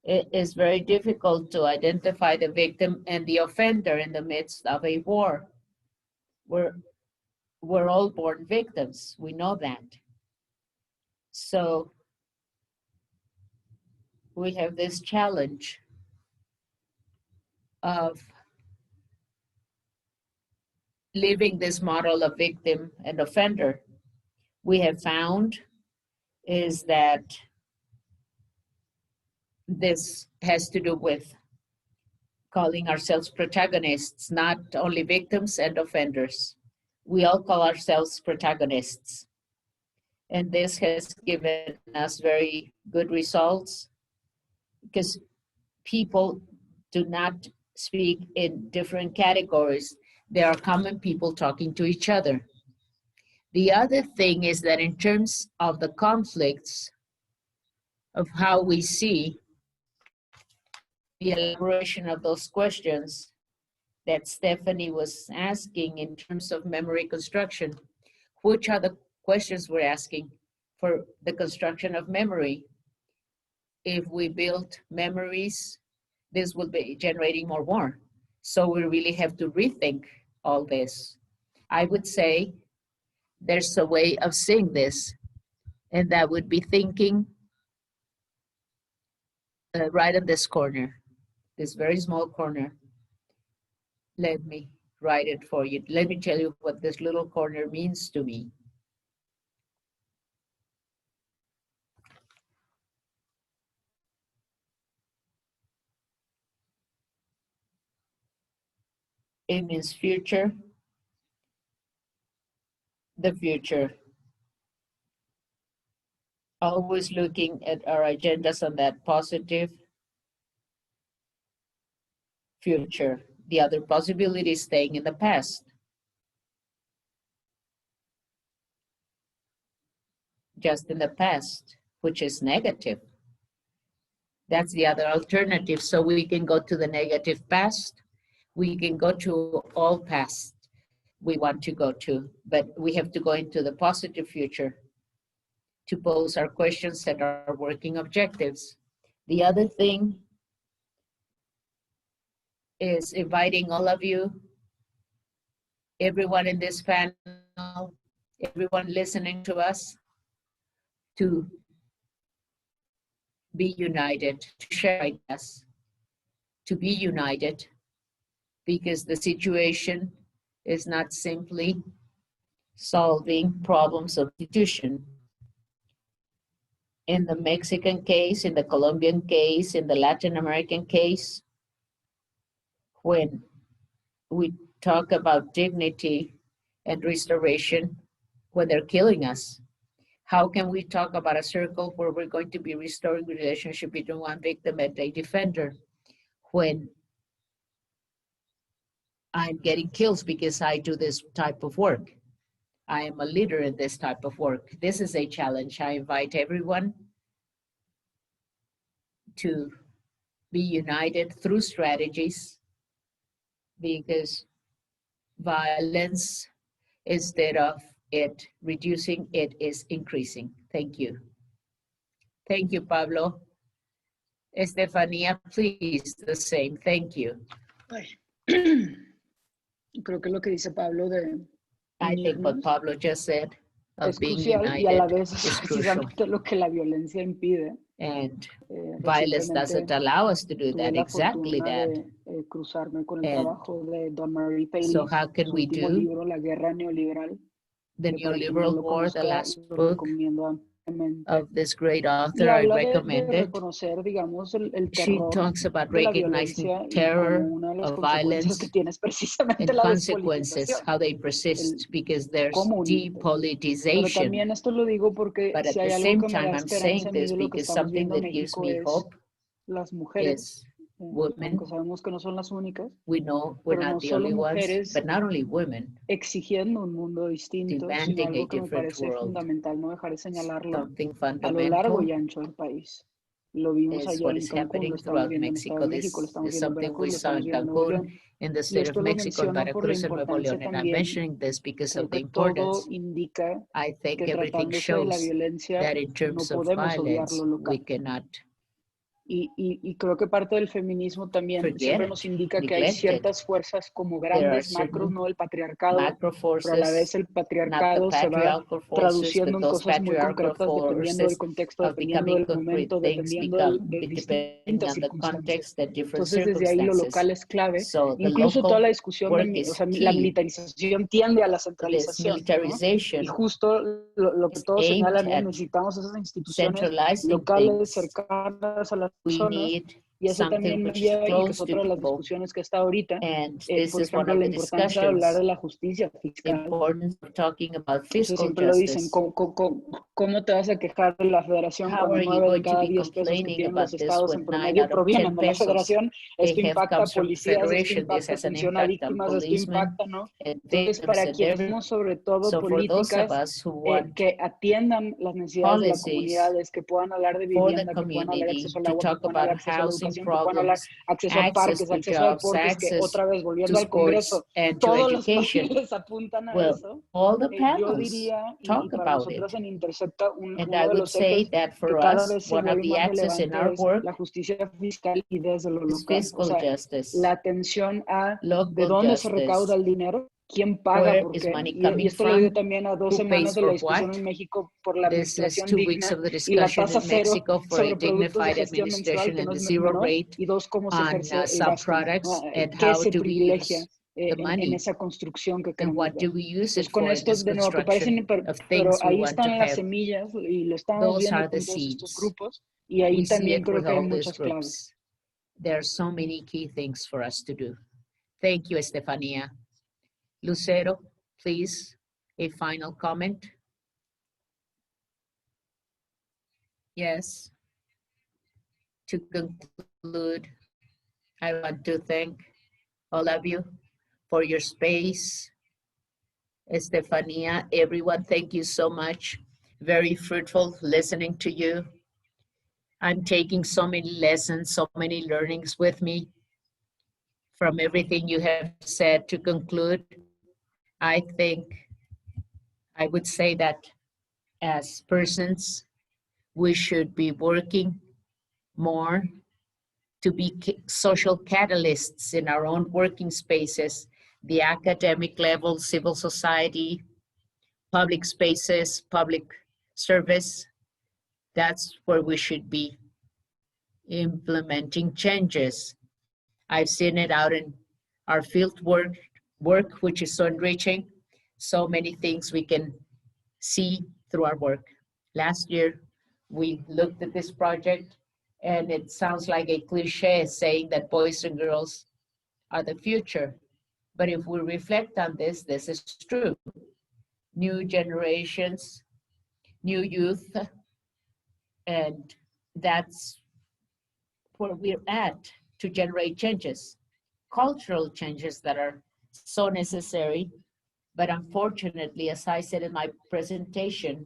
it is very difficult to identify the victim and the offender in the midst of a war. We're all born victims, we know that. So we have this challenge of living this model of victim and offender. We have found is that this has to do with calling ourselves protagonists, not only victims and offenders. We all call ourselves protagonists. And this has given us very good results because people do not speak in different categories. There are common people talking to each other. The other thing is that in terms of the conflicts of how we see the elaboration of those questions that Stephanie was asking in terms of memory construction, which are the questions we're asking for the construction of memory? If we build memories, this will be generating more war. So we really have to rethink all this. I would say there's a way of seeing this, and that would be thinking right in this corner, this very small corner. Let me write it for you. Let me tell you what this little corner means to me. It means future, the future. Always looking at our agendas on that positive future. The other possibility is staying in the past. Just in the past, which is negative. That's the other alternative. So we can go to the negative past. We can go to all past we want to go to, but we have to go into the positive future to pose our questions and our working objectives. The other thing is inviting all of you, everyone in this panel, everyone listening to us, to be united, to share ideas, to be united, because the situation is not simply solving problems of institution. In the Mexican case, in the Colombian case, in the Latin American case, when we talk about dignity and restoration, when they're killing us, how can we talk about a circle where we're going to be restoring the relationship between one victim and a defender when I'm getting killed because I do this type of work? I am a leader in this type of work. This is a challenge. I invite everyone to be united through strategies, because violence, instead of it reducing, it is increasing. Thank you. Thank you, Pablo. Estefanía, please, the same. Thank you. Creo que lo que dice Pablo de I think what unirnos Pablo just said of es being crucial y a la united vez es is crucial. precisamente lo que la violencia impide. And violence doesn't Recientemente allow us to do tuve that, la exactly fortuna that. de cruzarme con el And trabajo de Don Marie Paley, so how can su we último do libro, La Guerra Neoliberal, the que para quien no neoliberal lo war, the conozca, last lo book recomiendo ampliamente. of this great Y author? I habla de recommend it. reconocer, digamos, el She terror talks about de la recognizing violencia y terror como una de las of consecuencias que violence tiene es precisamente and la consequences, despolitización, how they persist, because there's cómo unirte. Pero depolitization. también esto lo digo porque But si at the hay algo same que me time, da I'm esperanza saying a mí this de lo que because estamos something viendo en that gives México me es hope las mujeres, is women. aunque sabemos que no son las únicas, We know we're pero no not the solo only ones, mujeres but not only women, exigiendo un mundo distinto, sino demanding a algo que me different parece world. fundamental no dejar de señalarlo Something a lo largo fundamental y ancho del país. Lo vimos is allá what en is Cancún, lo happening estamos throughout viendo en Estado Mexico. de México, lo This estamos is viendo en something we Veracruz, lo saw estamos in viendo en Nuevo Cancún, León. in the Y state of esto lo Mexico, in menciono por la Veracruz, and Nuevo importancia León. And I'm también. mentioning this because Creo of the que todo importance. indica I think que everything tratándose de la shows violencia that in no terms of podemos obviar violence, lo we local. cannot Y creo que parte del feminismo también forget siempre it, nos indica que hay neglect it. ciertas fuerzas como There are grandes macros, certain ¿no? Del patriarcado, macro pero a la vez forces, el not the patriarcado se va patriarchal forces, traduciendo but en those cosas muy patriarchal concretas dependiendo del forces contexto, of dependiendo becoming del concrete momento, things dependiendo de depending distintas on the circunstancias. context and different Entonces, desde ahí lo circumstances. local es clave. So the Incluso toda local la discusión work de, o is sea, la key. militarización tiende a la This centralización, ¿no? Y militarization justo lo que is todos aimed señalan es at necesitamos esas instituciones centralizing locales things. cercanas a las We personas. need Y eso something también me which is lleva, y que es close to otra de las people. discusiones que está ahorita, And this por is one ejemplo, of la the importancia de hablar de discussions, la justicia the fiscal. importance of talking about Entonces fiscal siempre lo dicen, justice. ¿cómo te vas a quejar de la federación How cuando are you 9 de going to cada be 10 pesos que complaining tienen los about this estados en when 9 promedio out of 10 provienen de la pesos federación? they Esto have impacta a comes from policías, esto federation? This impacta has an atención a impact on víctimas, esto policemen impacta, ¿no? and Entonces, victims para and quienes every. tenemos sobre todo So for those of políticas us who want que atiendan las necesidades de las policies comunidades, que puedan hablar de for the vivienda, que puedan hablar de community acceso al to agua, que talk puedan about hablar de acceso a la housing educación, que puedan hablar problems, acceso a access parques, to acceso a jobs, deportes, que access otra vez to volviendo al sports Congreso, and to todos los education. paneles apuntan a Well, eso. all the Yo panels diría, y talk para about it. nosotros en Intercepta, And uno I de would los say ejes that que for cada us, vez se one of vuelve the más axes in relevante our es work la justicia fiscal y desde lo is local. O fiscal sea, justice, la atención a de local dónde se recauda justice. el dinero, quién paga Where por is qué. money Y coming esto lo dio from? también a 2 Who semanas pays de la for discusión what? en México por la This is administración 2 weeks digna of the y la discussion tasa in cero Mexico for a sobre productos de dignified gestión menstrual, administration que and no the es zero menor, rate y 2, cómo se on ejerce el some gasto, ¿no? products and ¿Qué how se do we privilegia use the en money esa construcción que and queremos what ver? do we use it Entonces, con for in esto, this de nuevo, que construction parecen, of pero things we ahí want to están las have. semillas y lo estamos Those viendo are the con todos estos seeds. grupos, y ahí We see también it creo with que hay all these muchas claves. groups. There are so many key things for us to do. Thank you, Estefania. Lucero, please, a final comment. Yes. To conclude, I want to thank all of you for your space. Estefania, everyone, thank you so much. Very fruitful listening to you. I'm taking so many lessons, so many learnings with me from everything you have said. To conclude, I think I would say that as persons, we should be working more to be social catalysts in our own working spaces, the academic level, civil society, public spaces, public service. That's where we should be implementing changes. I've seen it out in our field work, which is so enriching. so many things we can see through our work. Last year, we looked at this project, and it sounds like a cliche saying that boys and girls are the future. But if we reflect on this, this is true. New generations, new youth, and that's where we're at to generate changes, cultural changes that are so necessary. But unfortunately, as I said in my presentation,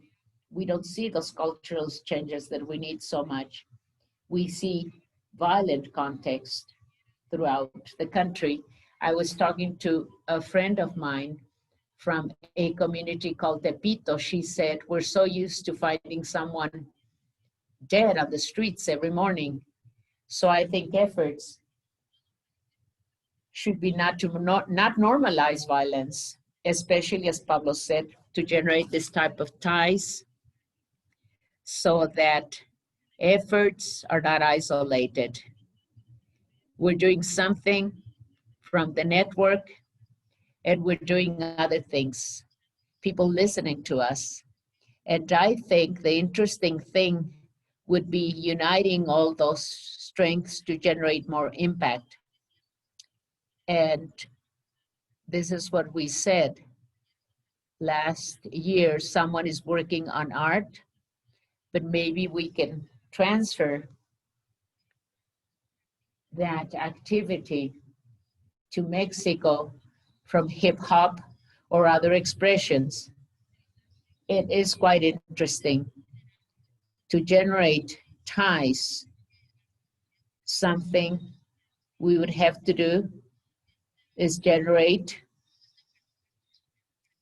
we don't see those cultural changes that we need so much. We see violent context throughout the country. I was talking to a friend of mine from a community called Tepito. She said, we're so used to finding someone dead on the streets every morning. So I think efforts should be not normalize violence, especially, as Pablo said, to generate this type of ties so that efforts are not isolated. We're doing something from the network, and we're doing other things, people listening to us. And I think the interesting thing would be uniting all those strengths to generate more impact. And this is what we said. Last year, someone is working on art, but maybe we can transfer that activity to Mexico from hip hop or other expressions. It is quite interesting to generate ties. Something we would have to do is generate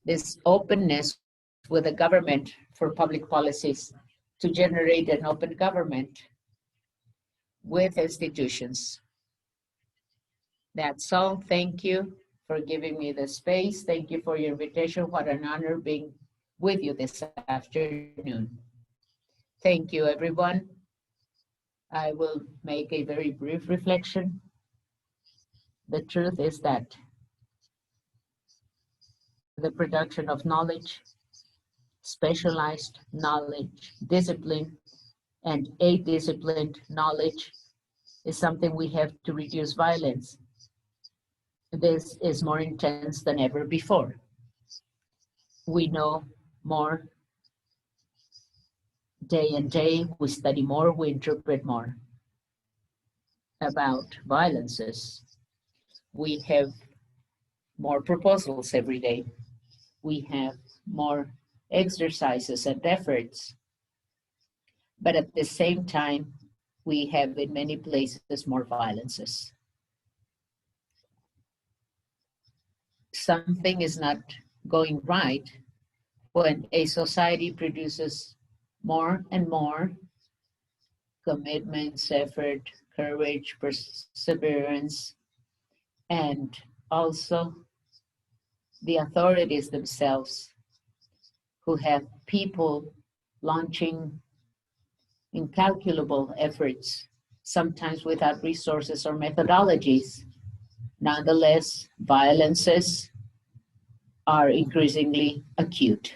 this openness with the government for public policies, to generate an open government with institutions. That's all. Thank you for giving me the space. Thank you for your invitation. What an honor being with you this afternoon. Thank you, everyone. I will make a very brief reflection. The truth is that the production of knowledge, specialized knowledge, discipline, and a-disciplined knowledge is something we have to reduce violence. This is more intense than ever before. We know more day and day, we study more, we interpret more about violences. We have more proposals every day. We have more exercises and efforts. But at the same time, we have in many places more violences. Something is not going right when a society produces more and more commitments, effort, courage, perseverance, and also the authorities themselves, who have people launching incalculable efforts, sometimes without resources or methodologies. Nonetheless, violences are increasingly acute.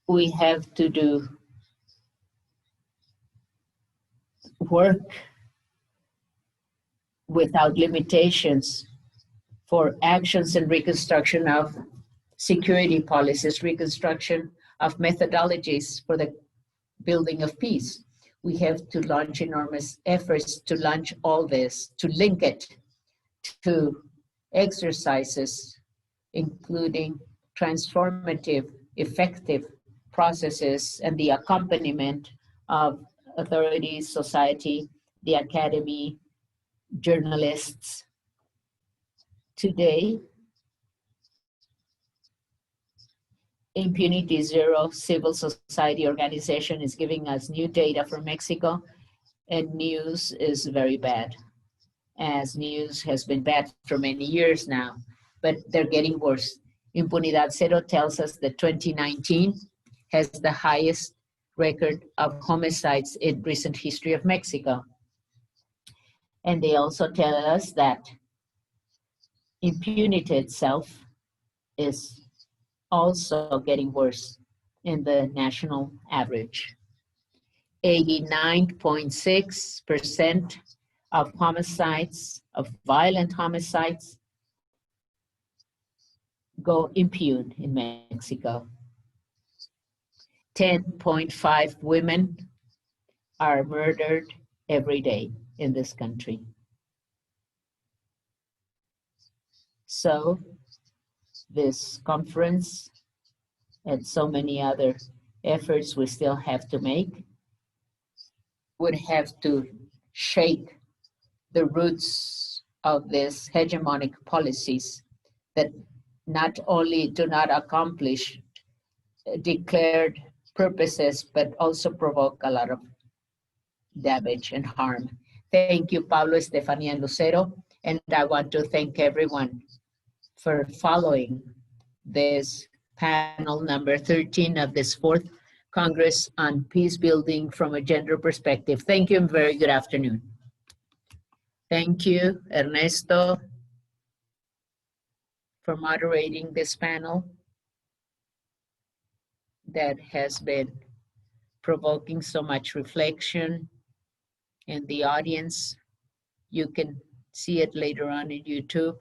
We have to do work without limitations for actions and reconstruction of security policies, reconstruction of methodologies for the building of peace. We have to launch enormous efforts to launch all this, to link it to exercises, including transformative, effective processes and the accompaniment of authorities, society, the academy, journalists. Today, Impunity Zero civil society organization is giving us new data from Mexico, and news is very bad, as news has been bad for many years now, but they're getting worse. Impunidad Zero tells us that 2019 has the highest record of homicides in recent history of Mexico. And they also tell us that impunity itself is also getting worse in the national average. 89.6% of homicides, of violent homicides, go impune in Mexico. 10.5 women are murdered every day in this country. So this conference and so many other efforts we still have to make would have to shake the roots of these hegemonic policies that not only do not accomplish declared purposes, but also provoke a lot of damage and harm. Thank you, Pablo, Estefania, and Lucero. And I want to thank everyone for following this panel number 13 of this 4th Congress on Peace Building from a Gender Perspective. Thank you and very good afternoon. Thank you, Ernesto, for moderating this panel that has been provoking so much reflection in the audience. You can see it later on in YouTube.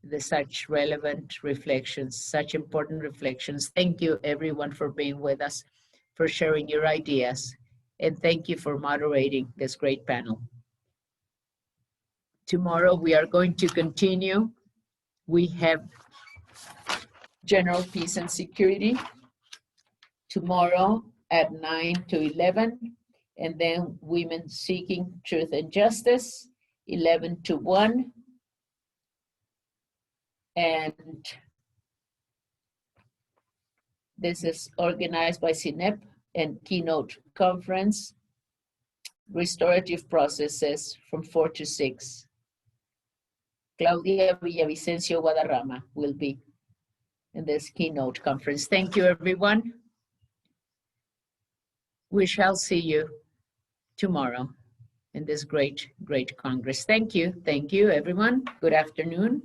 There's such relevant reflections, such important reflections. Thank you everyone for being with us, for sharing your ideas, and thank you for moderating this great panel. Tomorrow we are going to continue. We have general peace and security tomorrow at 9 to 11, and then women seeking truth and justice, 11 to 1. And this is organized by CINEP and keynote conference, restorative processes from 4 to 6. Claudia Villavicencio Guadarrama will be in this keynote conference. Thank you, everyone. We shall see you tomorrow in this great, great Congress. Thank you, everyone. Good afternoon.